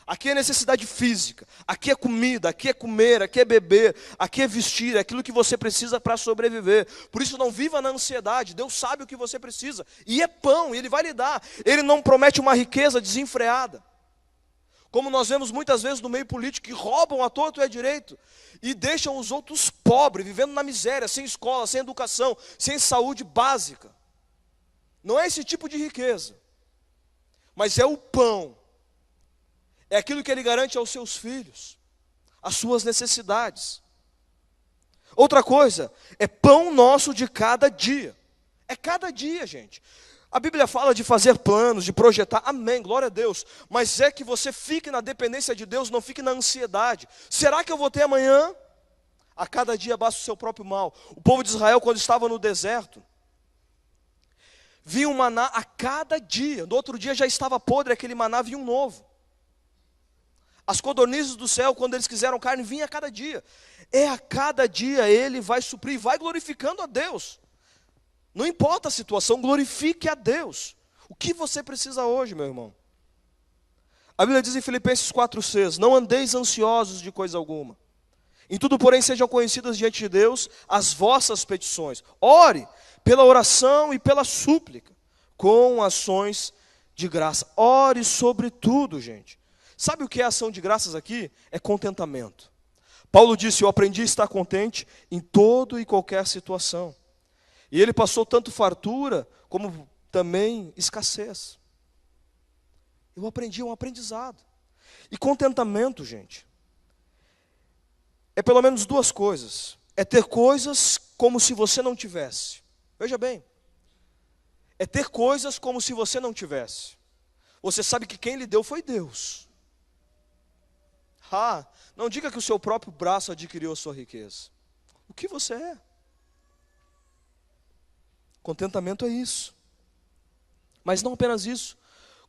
Aqui é necessidade física. Aqui é comida, aqui é comer, aqui é beber, aqui é vestir, é aquilo que você precisa para sobreviver. Por isso não viva na ansiedade. Deus sabe o que você precisa. E é pão, e Ele vai lhe dar. Ele não promete uma riqueza desenfreada. Como nós vemos muitas vezes no meio político, que roubam a torto e a direito. E deixam os outros pobres, vivendo na miséria, sem escola, sem educação, sem saúde básica. Não é esse tipo de riqueza. Mas é o pão. É aquilo que Ele garante aos seus filhos. As suas necessidades. Outra coisa, é pão nosso de cada dia. É cada dia, gente. A Bíblia fala de fazer planos, de projetar, amém, glória a Deus. Mas é que você fique na dependência de Deus, não fique na ansiedade. Será que eu vou ter amanhã? A cada dia basta o seu próprio mal. O povo de Israel, quando estava no deserto, vinha um maná a cada dia. No outro dia já estava podre aquele maná, vinha um novo. As codornizes do céu, quando eles quiseram carne, vinha a cada dia. É a cada dia ele vai suprir, vai glorificando a Deus. Não importa a situação, glorifique a Deus. O que você precisa hoje, meu irmão? A Bíblia diz em Filipenses 4,6: não andeis ansiosos de coisa alguma. Em tudo, porém, sejam conhecidas diante de Deus as vossas petições. Ore pela oração e pela súplica, com ações de graça. Ore sobre tudo, gente. Sabe o que é ação de graças aqui? É contentamento. Paulo disse: eu aprendi a estar contente em toda e qualquer situação. E ele passou tanto fartura, como também escassez. Eu aprendi, é um aprendizado. E contentamento, gente, é pelo menos duas coisas. É ter coisas como se você não tivesse. Veja bem. É ter coisas como se você não tivesse. Você sabe que quem lhe deu foi Deus. Não diga que o seu próprio braço adquiriu a sua riqueza. O que você é? Contentamento é isso. Mas não apenas isso.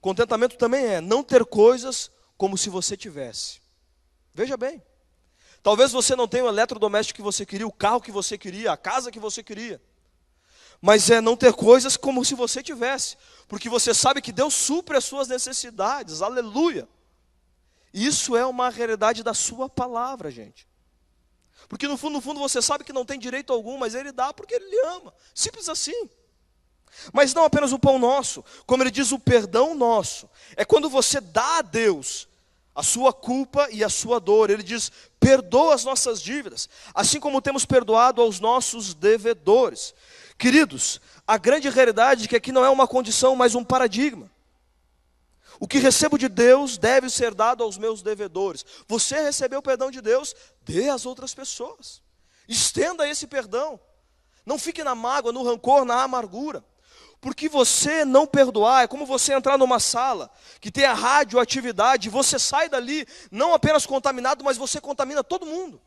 Contentamento também é não ter coisas como se você tivesse. Veja bem. Talvez você não tenha o eletrodoméstico que você queria, o carro que você queria, a casa que você queria. Mas é não ter coisas como se você tivesse. Porque você sabe que Deus supre as suas necessidades. Aleluia. Isso é uma realidade da sua palavra, gente. Porque no fundo você sabe que não tem direito algum, mas Ele dá porque Ele lhe ama. Simples assim. Mas não apenas o pão nosso, como Ele diz, o perdão nosso. É quando você dá a Deus a sua culpa e a sua dor. Ele diz: perdoa as nossas dívidas, assim como temos perdoado aos nossos devedores. Queridos, a grande realidade é que aqui não é uma condição, mas um paradigma. O que recebo de Deus deve ser dado aos meus devedores. Você recebeu o perdão de Deus, dê às outras pessoas. Estenda esse perdão. Não fique na mágoa, no rancor, na amargura. Porque você não perdoar é como você entrar numa sala que tem a radioatividade, você sai dali não apenas contaminado, mas você contamina todo mundo.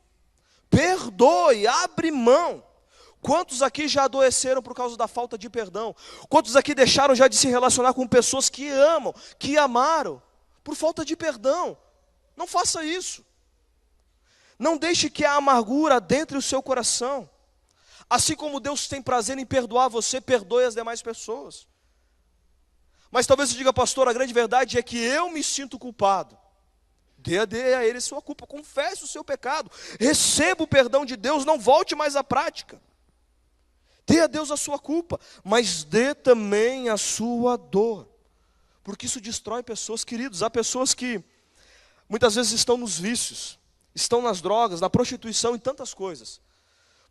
Perdoe, abre mão. Quantos aqui já adoeceram por causa da falta de perdão? Quantos aqui deixaram já de se relacionar com pessoas que amam, que amaram, por falta de perdão? Não faça isso. Não deixe que a amargura adentre o seu coração. Assim como Deus tem prazer em perdoar você, perdoe as demais pessoas. Mas talvez você diga: pastor, a grande verdade é que eu me sinto culpado. Dê a Ele sua culpa, confesse o seu pecado, receba o perdão de Deus, não volte mais à prática. Dê a Deus a sua culpa, mas dê também a sua dor. Porque isso destrói pessoas, queridos. Há pessoas que muitas vezes estão nos vícios, estão nas drogas, na prostituição e tantas coisas.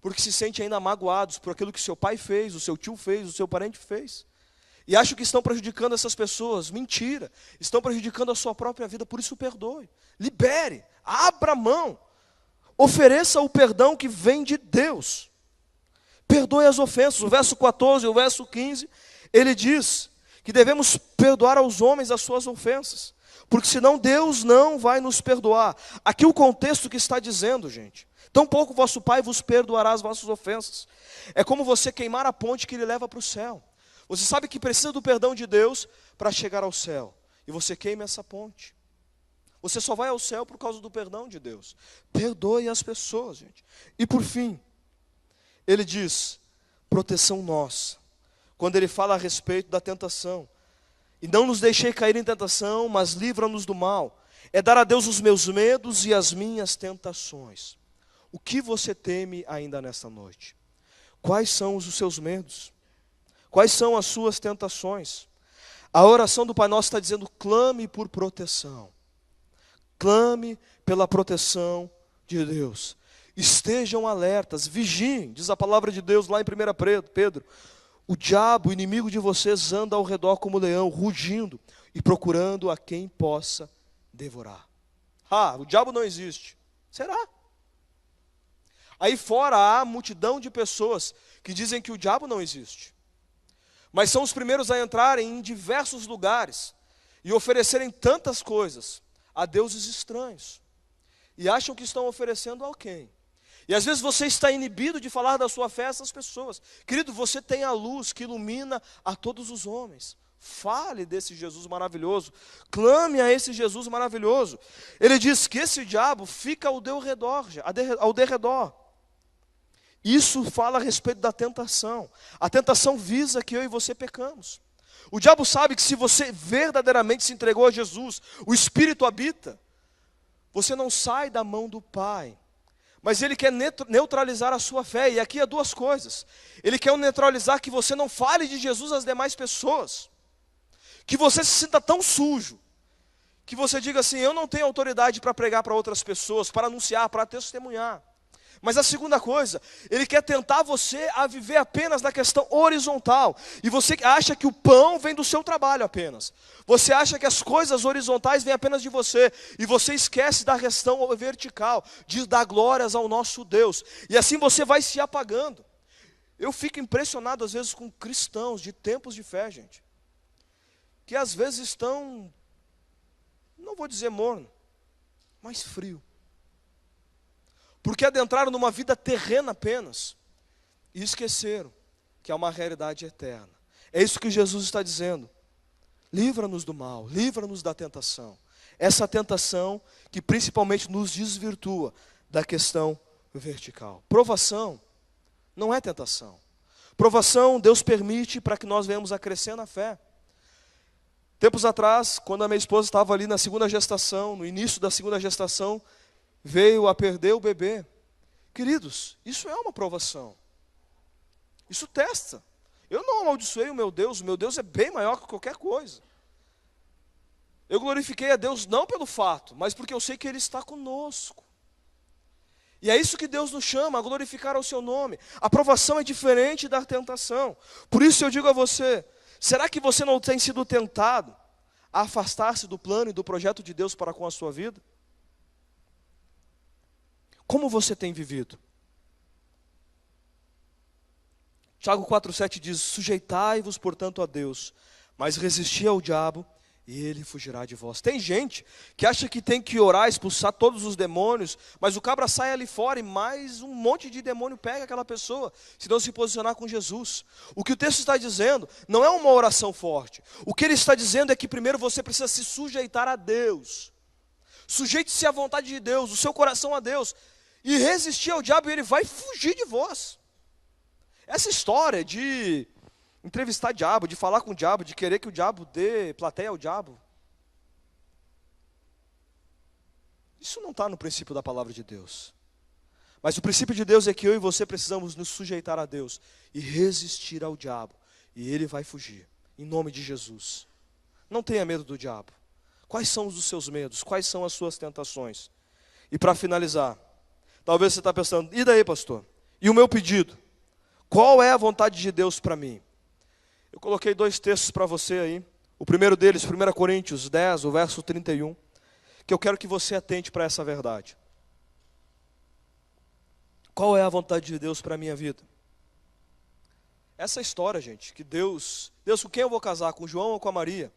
Porque se sentem ainda magoados por aquilo que seu pai fez, o seu tio fez, o seu parente fez. E acham que estão prejudicando essas pessoas. Mentira. Estão prejudicando a sua própria vida, por isso perdoe. Libere, abra mão. Ofereça o perdão que vem de Deus. Perdoe as ofensas. O verso 14 e o verso 15, ele diz que devemos perdoar aos homens as suas ofensas, porque senão Deus não vai nos perdoar. Aqui o contexto que está dizendo, gente: tampouco vosso Pai vos perdoará as vossas ofensas. É como você queimar a ponte que Ele leva para o céu. Você sabe que precisa do perdão de Deus para chegar ao céu, e você queima essa ponte. Você só vai ao céu por causa do perdão de Deus. Perdoe as pessoas, gente. E por fim, ele diz: proteção nossa. Quando ele fala a respeito da tentação: e não nos deixei cair em tentação, mas livra-nos do mal. É dar a Deus os meus medos e as minhas tentações. O que você teme ainda nesta noite? Quais são os seus medos? Quais são as suas tentações? A oração do Pai Nosso está dizendo: clame por proteção. Clame pela proteção de Deus. Estejam alertas, vigiem, diz a palavra de Deus lá em 1 Pedro. O diabo, o inimigo de vocês, anda ao redor como leão, rugindo e procurando a quem possa devorar. O diabo não existe. Será? Aí fora há multidão de pessoas que dizem que o diabo não existe. Mas são os primeiros a entrarem em diversos lugares e oferecerem tantas coisas a deuses estranhos. E acham que estão oferecendo a quem? E às vezes você está inibido de falar da sua fé a essas pessoas. Querido, você tem a luz que ilumina a todos os homens. Fale desse Jesus maravilhoso. Clame a esse Jesus maravilhoso. Ele diz que esse diabo fica ao derredor. Isso fala a respeito da tentação. A tentação visa que eu e você pecamos. O diabo sabe que se você verdadeiramente se entregou a Jesus, o Espírito habita, você não sai da mão do Pai. Mas ele quer neutralizar a sua fé. E aqui há duas coisas. Ele quer neutralizar que você não fale de Jesus às demais pessoas. Que você se sinta tão sujo, que você diga assim, eu não tenho autoridade para pregar para outras pessoas, para anunciar, para testemunhar. Mas a segunda coisa, ele quer tentar você a viver apenas na questão horizontal. E você acha que o pão vem do seu trabalho apenas. Você acha que as coisas horizontais vêm apenas de você. E você esquece da questão vertical, de dar glórias ao nosso Deus. E assim você vai se apagando. Eu fico impressionado às vezes com cristãos de tempos de fé, gente. Que às vezes estão, não vou dizer morno, mas frio. Porque adentraram numa vida terrena apenas e esqueceram que há uma realidade eterna. É isso que Jesus está dizendo. Livra-nos do mal, livra-nos da tentação. Essa tentação que principalmente nos desvirtua da questão vertical. Provação não é tentação. Provação Deus permite para que nós venhamos a crescer na fé. Tempos atrás, quando a minha esposa estava ali na segunda gestação, no início da segunda gestação, veio a perder o bebê. Queridos, isso é uma provação. Isso testa. Eu não amaldiçoei o meu Deus é bem maior que qualquer coisa. Eu glorifiquei a Deus não pelo fato, mas porque eu sei que Ele está conosco. E é isso que Deus nos chama, a glorificar o seu nome. A provação é diferente da tentação. Por isso eu digo a você, será que você não tem sido tentado a afastar-se do plano e do projeto de Deus para com a sua vida? Como você tem vivido? Tiago 4,7 diz, sujeitai-vos, portanto, a Deus, mas resisti ao diabo, e ele fugirá de vós. Tem gente que acha que tem que orar, expulsar todos os demônios, mas o cabra sai ali fora e mais um monte de demônio pega aquela pessoa, se não se posicionar com Jesus. O que o texto está dizendo não é uma oração forte. O que ele está dizendo é que primeiro você precisa se sujeitar a Deus. Sujeite-se à vontade de Deus, o seu coração a Deus, e resistir ao diabo e ele vai fugir de vós. Essa história de entrevistar diabo, de falar com o diabo, de querer que o diabo dê plateia ao diabo, isso não está no princípio da palavra de Deus. Mas o princípio de Deus é que eu e você precisamos nos sujeitar a Deus e resistir ao diabo, e ele vai fugir, em nome de Jesus. Não tenha medo do diabo. Quais são os seus medos? Quais são as suas tentações? E para finalizar, talvez você está pensando, e daí, pastor? E o meu pedido? Qual é a vontade de Deus para mim? Eu coloquei 2 textos para você aí. O primeiro deles, 1 Coríntios 10, o verso 31, que eu quero que você atente para essa verdade. Qual é a vontade de Deus para a minha vida? Essa história, gente, que Deus, com quem eu vou casar? Com o João ou com a Maria?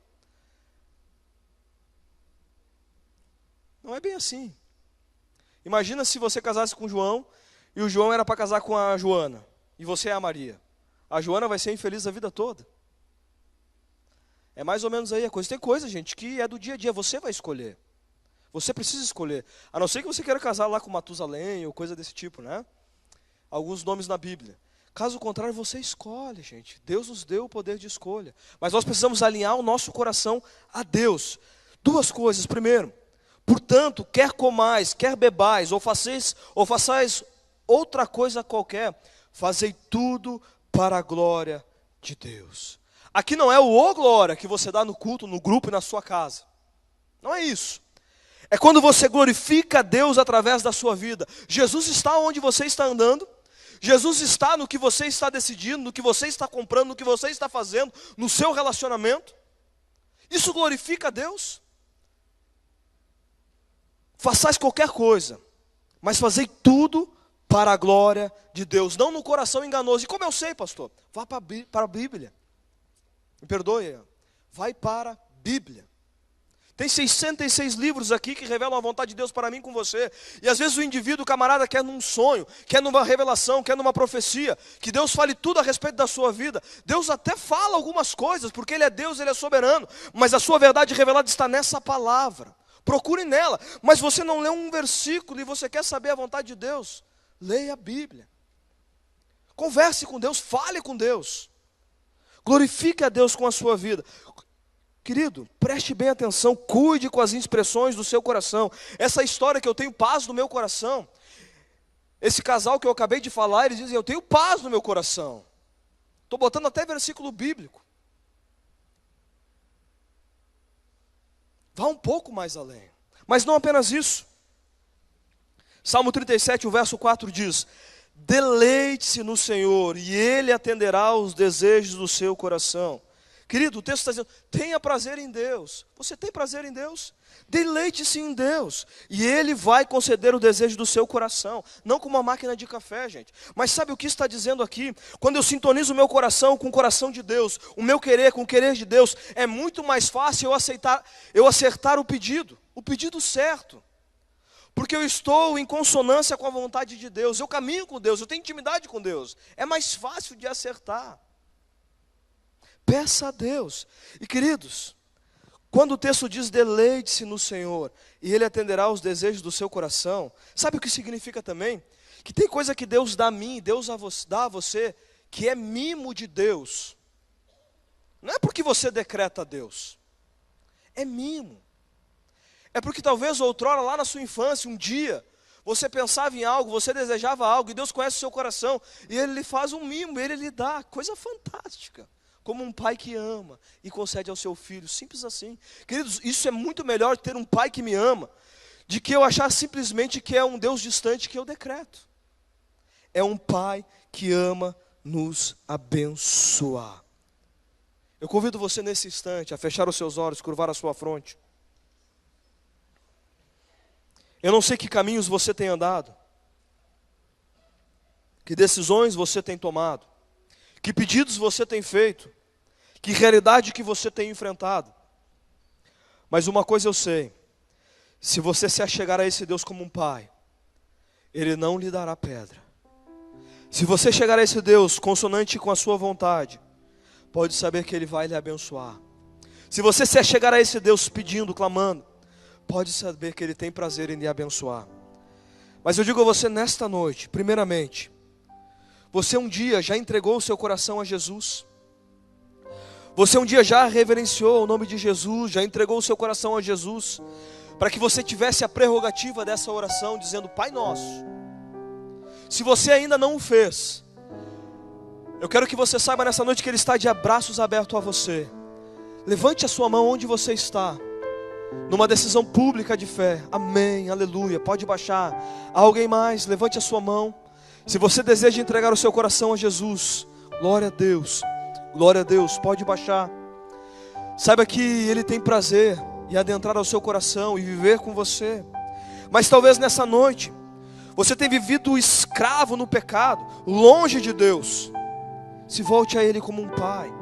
Não é bem assim. Imagina se você casasse com o João, e o João era para casar com a Joana, e você é a Maria. A Joana vai ser infeliz a vida toda. É mais ou menos aí a coisa. Tem coisa, gente, que é do dia a dia, você vai escolher. Você precisa escolher. A não ser que você queira casar lá com Matusalém ou coisa desse tipo, né? Alguns nomes na Bíblia. Caso contrário, você escolhe, gente. Deus nos deu o poder de escolha. Mas nós precisamos alinhar o nosso coração a Deus. 2 coisas. Primeiro, portanto, quer comais, quer bebais, ou façais outra coisa qualquer, fazei tudo para a glória de Deus. Aqui não é o glória que você dá no culto, no grupo e na sua casa. Não é isso. É quando você glorifica a Deus através da sua vida. Jesus está onde você está andando. Jesus está no que você está decidindo, no que você está comprando, no que você está fazendo, no seu relacionamento. Isso glorifica a Deus. Façais qualquer coisa, mas fazei tudo para a glória de Deus, não no coração enganoso. E como eu sei, pastor? Vá para a Bíblia. Me perdoe, vai para a Bíblia. Tem 606 livros aqui que revelam a vontade de Deus para mim com você. E às vezes o indivíduo, o camarada, quer num sonho, quer numa revelação, quer numa profecia, que Deus fale tudo a respeito da sua vida. Deus até fala algumas coisas, porque Ele é Deus, Ele é soberano. Mas a sua verdade revelada está nessa palavra. Procure nela. Mas você não lê um versículo e você quer saber a vontade de Deus, leia a Bíblia. Converse com Deus, fale com Deus. Glorifique a Deus com a sua vida. Querido, preste bem atenção, cuide com as expressões do seu coração. Essa história que eu tenho paz no meu coração, esse casal que eu acabei de falar, eles dizem, eu tenho paz no meu coração. Estou botando até versículo bíblico. Vá um pouco mais além. Mas não apenas isso. Salmo 37, o verso 4 diz, deleite-se no Senhor e Ele atenderá aos desejos do seu coração. Querido, o texto está dizendo, tenha prazer em Deus. Você tem prazer em Deus? Deleite-se em Deus. E Ele vai conceder o desejo do seu coração. Não com uma máquina de café, gente. Mas sabe o que está dizendo aqui? Quando eu sintonizo o meu coração com o coração de Deus, o meu querer com o querer de Deus, é muito mais fácil eu acertar o pedido certo. Porque eu estou em consonância com a vontade de Deus. Eu caminho com Deus, eu tenho intimidade com Deus. É mais fácil de acertar. Peça a Deus. E queridos, quando o texto diz deleite-se no Senhor e Ele atenderá aos desejos do seu coração, sabe o que significa também? Que tem coisa que Deus dá a mim, Deus dá a você, que é mimo de Deus. Não é porque você decreta a Deus, é mimo. É porque talvez outrora, lá na sua infância, um dia, você pensava em algo, você desejava algo, e Deus conhece o seu coração, e Ele lhe faz um mimo, Ele lhe dá, coisa fantástica. Como um pai que ama e concede ao seu filho, simples assim. Queridos, isso é muito melhor ter um pai que me ama, de que eu achar simplesmente que é um Deus distante que eu decreto. É um pai que ama nos abençoar. Eu convido você nesse instante a fechar os seus olhos, curvar a sua fronte. Eu não sei que caminhos você tem andado, que decisões você tem tomado, que pedidos você tem feito, que realidade que você tem enfrentado. Mas uma coisa eu sei, se você se achegar a esse Deus como um pai, Ele não lhe dará pedra. Se você chegar a esse Deus consonante com a sua vontade, pode saber que Ele vai lhe abençoar. Se você se achegar a esse Deus pedindo, clamando, pode saber que Ele tem prazer em lhe abençoar. Mas eu digo a você nesta noite, primeiramente, você um dia já entregou o seu coração a Jesus? Você um dia já reverenciou o nome de Jesus, já entregou o seu coração a Jesus, para que você tivesse a prerrogativa dessa oração, dizendo, Pai Nosso. Se você ainda não o fez, eu quero que você saiba nessa noite que Ele está de braços abertos a você. Levante a sua mão onde você está, numa decisão pública de fé. Amém, aleluia, pode baixar. Há alguém mais? Levante a sua mão. Se você deseja entregar o seu coração a Jesus, glória a Deus, pode baixar. Saiba que Ele tem prazer em adentrar ao seu coração e viver com você. Mas talvez nessa noite, você tenha vivido escravo no pecado, longe de Deus. Se volte a Ele como um pai.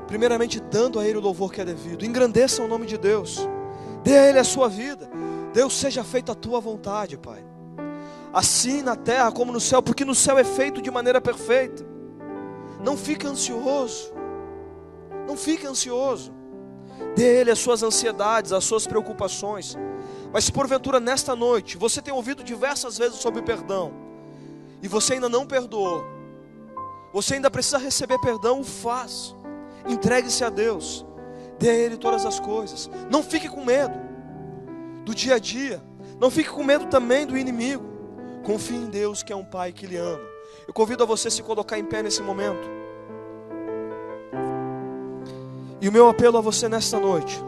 Primeiramente dando a Ele o louvor que é devido. Engrandeça o nome de Deus. Dê a Ele a sua vida. Deus, seja feita a tua vontade, Pai. Assim na terra como no céu, porque no céu é feito de maneira perfeita. Não fique ansioso. Não fique ansioso. Dê a Ele as suas ansiedades, as suas preocupações. Mas se porventura nesta noite você tem ouvido diversas vezes sobre perdão e você ainda não perdoou, você ainda precisa receber perdão, o faz. Entregue-se a Deus. Dê a Ele todas as coisas. Não fique com medo do dia a dia. Não fique com medo também do inimigo. Confie em Deus, que é um pai que lhe ama. Eu convido a você a se colocar em pé nesse momento. E o meu apelo a você nesta noite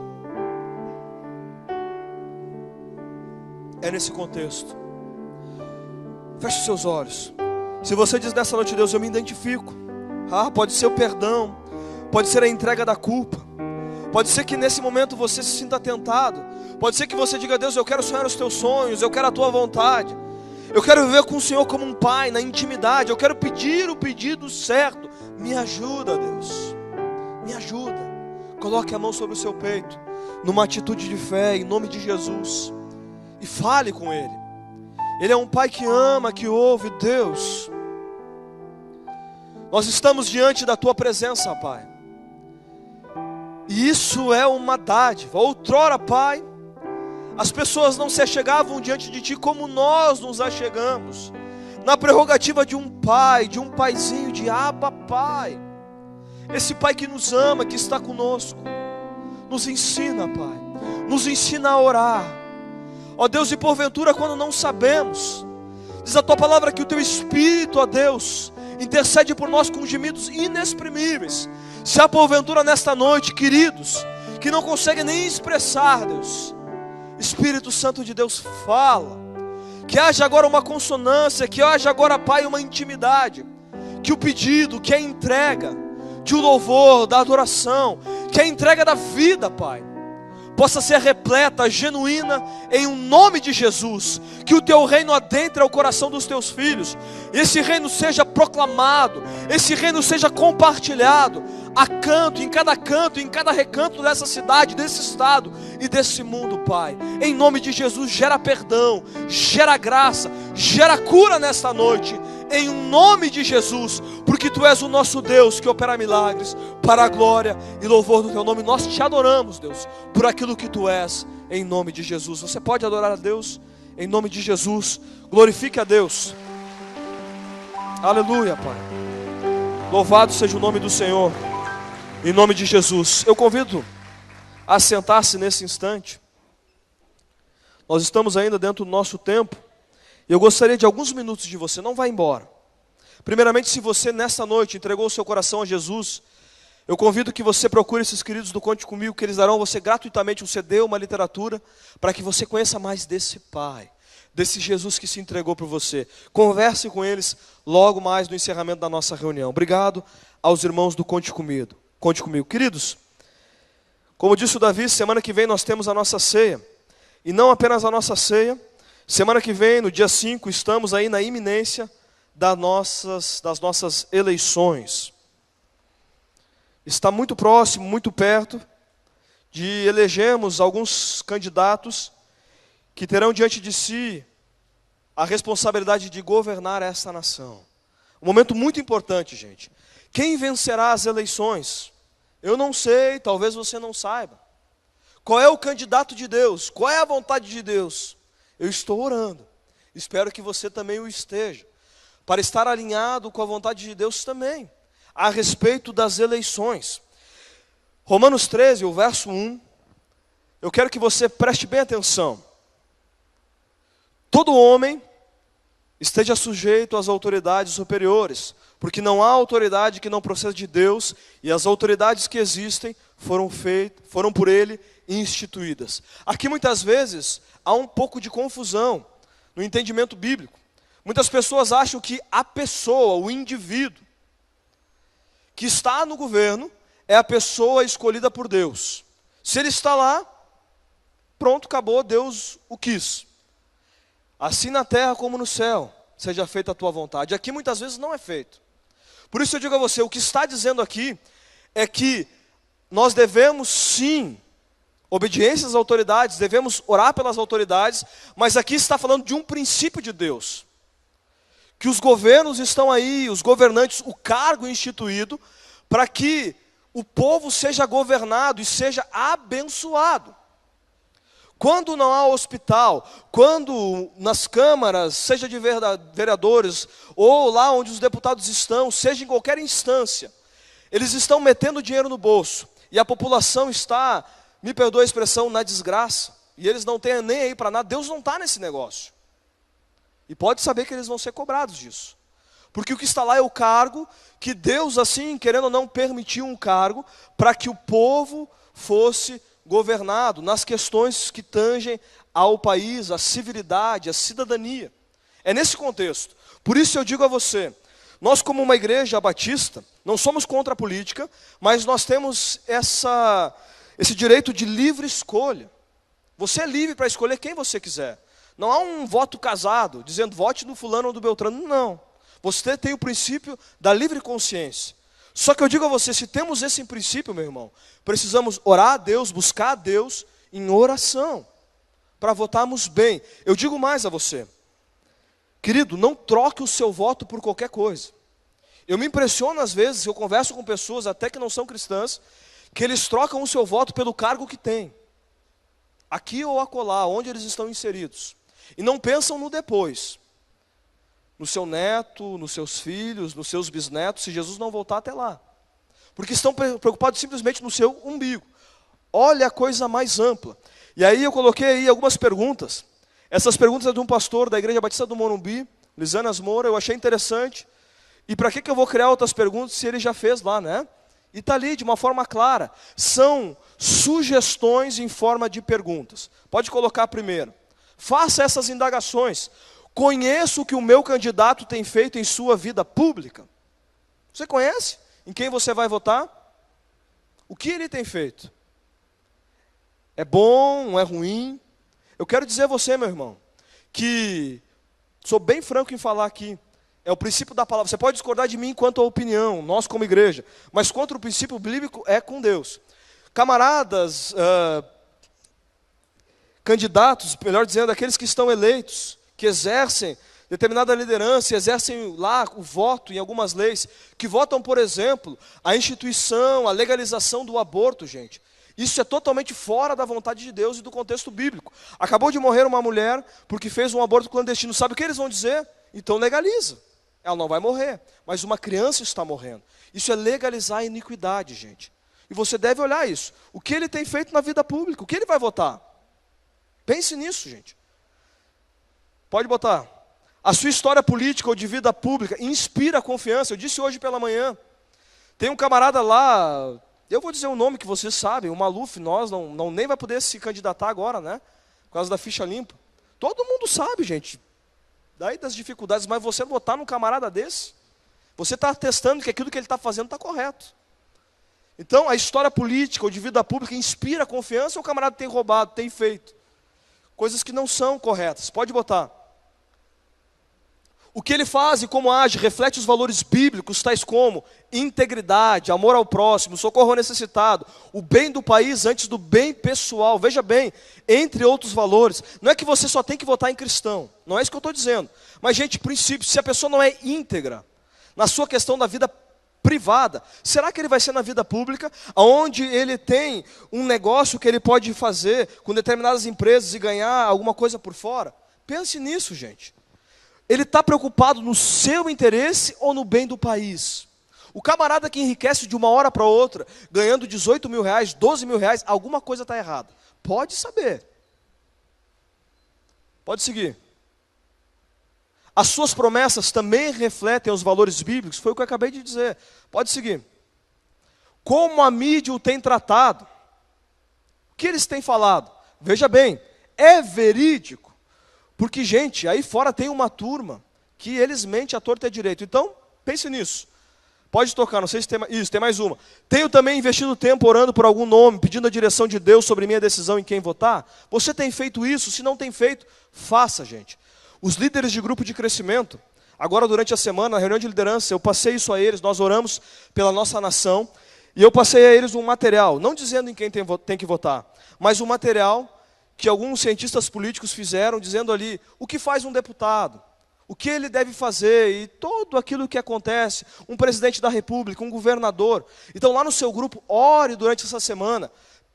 é nesse contexto. Feche os seus olhos. Se você diz nessa noite, Deus, eu me identifico. Pode ser o perdão, pode ser a entrega da culpa, pode ser que nesse momento você se sinta tentado, pode ser que você diga, Deus, eu quero sonhar os teus sonhos, eu quero a tua vontade. Eu quero viver com o Senhor como um pai, na intimidade. Eu quero pedir o pedido certo. Me ajuda, Deus. Me ajuda. Coloque a mão sobre o seu peito, numa atitude de fé, em nome de Jesus. E fale com Ele. Ele é um pai que ama, que ouve. Deus, nós estamos diante da Tua presença, Pai. E isso é uma dádiva. Outrora, Pai, as pessoas não se achegavam diante de Ti como nós nos achegamos, na prerrogativa de um pai, de um paizinho, de Abba, Pai. Esse Pai que nos ama, que está conosco. Nos ensina, Pai. Nos ensina a orar. Ó Deus, e porventura quando não sabemos, diz a Tua palavra que o Teu Espírito, ó Deus, intercede por nós com gemidos inexprimíveis. Se há porventura nesta noite, queridos, que não conseguem nem expressar, Deus, Espírito Santo de Deus, fala. Que haja agora uma consonância, que haja agora, Pai, uma intimidade. Que o pedido, que a entrega de um louvor, da adoração, que a entrega da vida, Pai, possa ser repleta, genuína, em um nome de Jesus. Que o Teu reino adentre ao coração dos Teus filhos. Esse reino seja proclamado, esse reino seja compartilhado, em cada recanto dessa cidade, desse estado e desse mundo, Pai. Em nome de Jesus, gera perdão, gera graça, gera cura nesta noite. Em nome de Jesus, porque Tu és o nosso Deus que opera milagres, para a glória e louvor do Teu nome. Nós Te adoramos, Deus, por aquilo que Tu és, em nome de Jesus. Você pode adorar a Deus, em nome de Jesus. Glorifique a Deus. Aleluia, Pai. Louvado seja o nome do Senhor, em nome de Jesus. Eu convido a sentar-se nesse instante. Nós estamos ainda dentro do nosso tempo. Eu gostaria de alguns minutos de você, não vá embora. Primeiramente, se você nessa noite entregou o seu coração a Jesus, eu convido que você procure esses queridos do Conte Comigo, que eles darão a você gratuitamente um CD, uma literatura, para que você conheça mais desse Pai, desse Jesus que se entregou por você. Converse com eles logo mais no encerramento da nossa reunião. Obrigado aos irmãos do Conte Comigo. Conte Comigo. Queridos, como disse o Davi, semana que vem nós temos a nossa ceia. E não apenas a nossa ceia. Semana que vem, no dia 5, estamos aí na iminência das nossas eleições. Está muito próximo, muito perto de elegermos alguns candidatos que terão diante de si a responsabilidade de governar essa nação. Um momento muito importante, gente. Quem vencerá as eleições? Eu não sei, talvez você não saiba. Qual é o candidato de Deus? Qual é a vontade de Deus? Eu estou orando, espero que você também o esteja, para estar alinhado com a vontade de Deus também, a respeito das eleições. Romanos 13, o verso 1, eu quero que você preste bem atenção. Todo homem esteja sujeito às autoridades superiores, porque não há autoridade que não proceda de Deus, e as autoridades que existem foram por Ele instituídas. Aqui muitas vezes há um pouco de confusão no entendimento bíblico. Muitas pessoas acham que a pessoa, o indivíduo que está no governo é a pessoa escolhida por Deus. Se ele está lá, pronto, acabou, Deus o quis. Assim na terra como no céu, seja feita a tua vontade. Aqui muitas vezes não é feito. Por isso eu digo a você, o que está dizendo aqui é que nós devemos sim obediência às autoridades, devemos orar pelas autoridades, mas aqui está falando de um princípio de Deus. Que os governos estão aí, os governantes, o cargo instituído, para que o povo seja governado e seja abençoado. Quando não há hospital, quando nas câmaras, seja de vereadores, ou lá onde os deputados estão, seja em qualquer instância, eles estão metendo dinheiro no bolso, e a população está, me perdoa a expressão, na desgraça, e eles não têm nem aí para nada. Deus não está nesse negócio. E pode saber que eles vão ser cobrados disso. Porque o que está lá é o cargo, que Deus, assim, querendo ou não, permitiu um cargo, para que o povo fosse governado nas questões que tangem ao país, à civilidade, à cidadania. É nesse contexto. Por isso eu digo a você, nós como uma igreja batista, não somos contra a política, mas nós temos esse direito de livre escolha. Você é livre para escolher quem você quiser. Não há um voto casado, dizendo vote no fulano ou do Beltrano, não. Você tem o princípio da livre consciência. Só que eu digo a você, se temos esse princípio, meu irmão, precisamos orar a Deus, buscar a Deus em oração, para votarmos bem. Eu digo mais a você, querido, não troque o seu voto por qualquer coisa. Eu me impressiono às vezes, eu converso com pessoas até que não são cristãs, que eles trocam o seu voto pelo cargo que têm, aqui ou acolá, onde eles estão inseridos, e não pensam no depois, no seu neto, nos seus filhos, nos seus bisnetos, se Jesus não voltar até lá, porque estão preocupados simplesmente no seu umbigo. Olha a coisa mais ampla. E aí eu coloquei aí algumas perguntas. Essas perguntas são de um pastor da Igreja Batista do Morumbi, Lisanas Moura, eu achei interessante. E para que eu vou criar outras perguntas se ele já fez lá, né? E está ali de uma forma clara. São sugestões em forma de perguntas. Pode colocar primeiro. Faça essas indagações. Conheço o que o meu candidato tem feito em sua vida pública. Você conhece em quem você vai votar? O que ele tem feito? É bom, é ruim? Eu quero dizer a você, meu irmão, que sou bem franco em falar aqui. É o princípio da palavra. Você pode discordar de mim quanto à opinião, nós como igreja, mas contra o princípio bíblico é com Deus. Camaradas, candidatos, melhor dizendo, aqueles que estão eleitos, que exercem determinada liderança, exercem lá o voto em algumas leis, que votam, por exemplo, a instituição, a legalização do aborto, gente. Isso é totalmente fora da vontade de Deus e do contexto bíblico. Acabou de morrer uma mulher porque fez um aborto clandestino. Sabe o que eles vão dizer? Então legaliza. Ela não vai morrer, mas uma criança está morrendo. Isso é legalizar a iniquidade, gente. E você deve olhar isso. O que ele tem feito na vida pública? O que ele vai votar? Pense nisso, gente. Pode botar. A sua história política ou de vida pública inspira confiança. Eu disse hoje pela manhã. Tem um camarada lá, eu vou dizer o nome que vocês sabem, o Maluf, nós não nem vai poder se candidatar agora, né? Por causa da ficha limpa. Todo mundo sabe, gente. Daí das dificuldades, mas você votar num camarada desse, você está atestando que aquilo que ele está fazendo está correto. Então, a história política ou de vida pública inspira confiança ou o camarada tem roubado, tem feito coisas que não são corretas? Pode botar. O que ele faz e como age reflete os valores bíblicos, tais como integridade, amor ao próximo, socorro ao necessitado, o bem do país antes do bem pessoal. Veja bem, entre outros valores. Não é que você só tem que votar em cristão, não é isso que eu estou dizendo. Mas, gente, princípio, se a pessoa não é íntegra na sua questão da vida privada, será que ele vai ser na vida pública, onde ele tem um negócio que ele pode fazer com determinadas empresas e ganhar alguma coisa por fora? Pense nisso, gente. Ele está preocupado no seu interesse ou no bem do país? O camarada que enriquece de uma hora para outra, ganhando 18 mil reais, 12 mil reais, alguma coisa está errada. Pode saber. Pode seguir. As suas promessas também refletem os valores bíblicos, foi o que eu acabei de dizer. Pode seguir. Como a mídia o tem tratado? O que eles têm falado? Veja bem, é verídico. Porque, gente, aí fora tem uma turma que eles mentem à torta e à direito. Então, pense nisso. Pode tocar, não sei se tem mais. Isso, tem mais uma. Tenho também investido tempo orando por algum nome, pedindo a direção de Deus sobre minha decisão em quem votar. Você tem feito isso? Se não tem feito, faça, gente. Os líderes de grupo de crescimento, agora durante a semana, na reunião de liderança, eu passei isso a eles, nós oramos pela nossa nação, e eu passei a eles um material, não dizendo em quem tem que votar, mas um material que alguns cientistas políticos fizeram, dizendo ali o que faz um deputado, o que ele deve fazer e tudo aquilo que acontece, um presidente da república, um governador. Então lá no seu grupo, ore durante essa semana,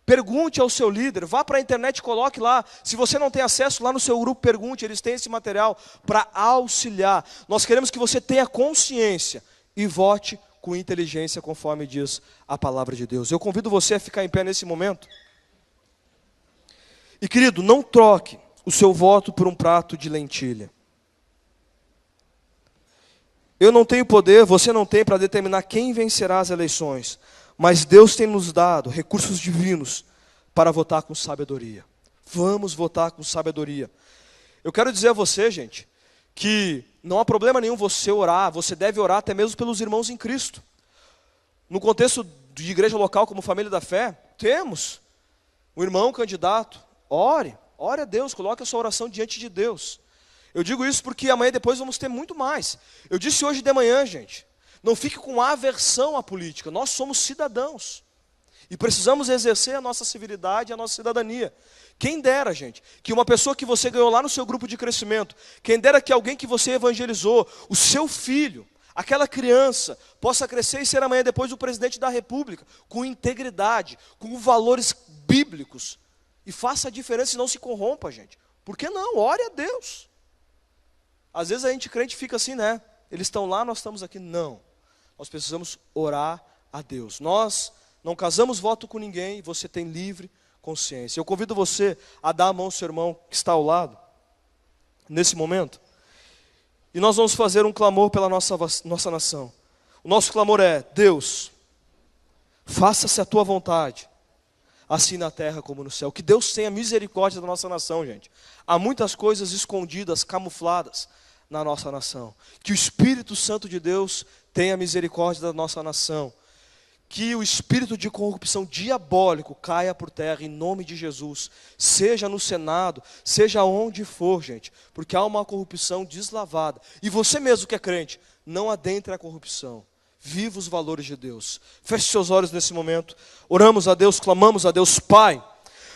pergunte ao seu líder, vá para a internet e coloque lá. Se você não tem acesso, lá no seu grupo pergunte, eles têm esse material para auxiliar. Nós queremos que você tenha consciência e vote com inteligência, conforme diz a palavra de Deus. Eu convido você a ficar em pé nesse momento. E querido, não troque o seu voto por um prato de lentilha. Eu não tenho poder, você não tem para determinar quem vencerá as eleições. Mas Deus tem nos dado recursos divinos para votar com sabedoria. Vamos votar com sabedoria. Eu quero dizer a você, gente, que não há problema nenhum você orar, você deve orar até mesmo pelos irmãos em Cristo. No contexto de igreja local como Família da Fé, temos um irmão candidato, ore, Ore a Deus, coloque a sua oração diante de Deus. Eu digo isso porque amanhã depois vamos ter muito mais. Eu disse hoje de manhã, gente, não fique com aversão à política. Nós somos cidadãos. E precisamos exercer a nossa civilidade e a nossa cidadania. Quem dera, gente, que uma pessoa que você ganhou lá no seu grupo de crescimento, quem dera que alguém que você evangelizou, o seu filho, aquela criança, possa crescer e ser amanhã depois o presidente da República, com integridade, com valores bíblicos. E faça a diferença e não se corrompa, gente. Por que não? Ore a Deus. Às vezes a gente crente fica assim, né? Eles estão lá, nós estamos aqui. Não. Nós precisamos orar a Deus. Nós não casamos voto com ninguém, você tem livre consciência. Eu convido você a dar a mão ao seu irmão que está ao lado, nesse momento. E nós vamos fazer um clamor pela nossa nação. O nosso clamor é: Deus, faça-se a tua vontade, assim na terra como no céu. Que Deus tenha misericórdia da nossa nação, gente. Há muitas coisas escondidas, camufladas na nossa nação. Que o Espírito Santo de Deus tenha misericórdia da nossa nação. Que o espírito de corrupção diabólico caia por terra em nome de Jesus. Seja no Senado, seja onde for, gente. Porque há uma corrupção deslavada. E você mesmo que é crente, não adentre a corrupção. Viva os valores de Deus. Feche seus olhos nesse momento. Oramos a Deus, clamamos a Deus. Pai,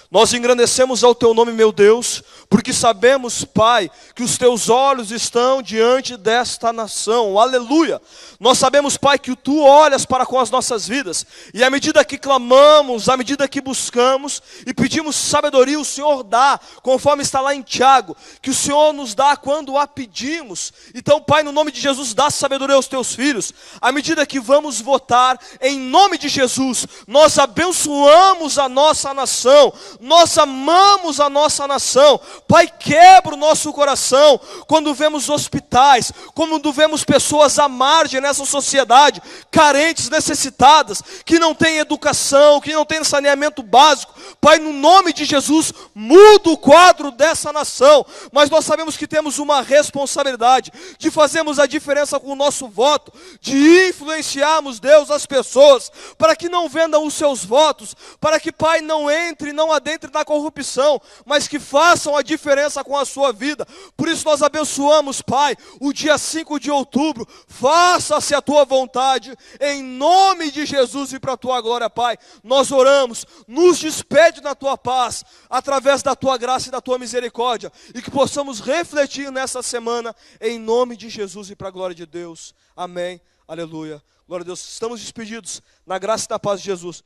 nós engrandecemos ao teu nome, meu Deus, porque sabemos, Pai, que os teus olhos estão diante desta nação. Aleluia. Nós sabemos, Pai, que tu olhas para com as nossas vidas. E à medida que clamamos, à medida que buscamos e pedimos sabedoria, o Senhor dá, conforme está lá em Tiago, que o Senhor nos dá quando a pedimos. Então, Pai, no nome de Jesus, dá sabedoria aos teus filhos. À medida que vamos votar, em nome de Jesus, nós abençoamos a nossa nação. Nós amamos a nossa nação. Pai, quebra o nosso coração quando vemos hospitais, quando vemos pessoas à margem nessa sociedade, carentes, necessitadas, que não têm educação, que não têm saneamento básico. Pai, no nome de Jesus, muda o quadro dessa nação. Mas nós sabemos que temos uma responsabilidade de fazermos a diferença com o nosso voto, de influenciarmos, Deus, as pessoas, para que não vendam os seus votos, para que, Pai, não entre, não adentre na corrupção, mas que façam a diferença com a sua vida. Por isso nós abençoamos, Pai, o dia 5 de outubro, faça-se a tua vontade, em nome de Jesus e para a tua glória, Pai. Nós oramos, nos despede na tua paz, através da tua graça e da tua misericórdia, e que possamos refletir nessa semana, em nome de Jesus e para a glória de Deus. Amém, aleluia. Glória a Deus. Estamos despedidos na graça e na paz de Jesus.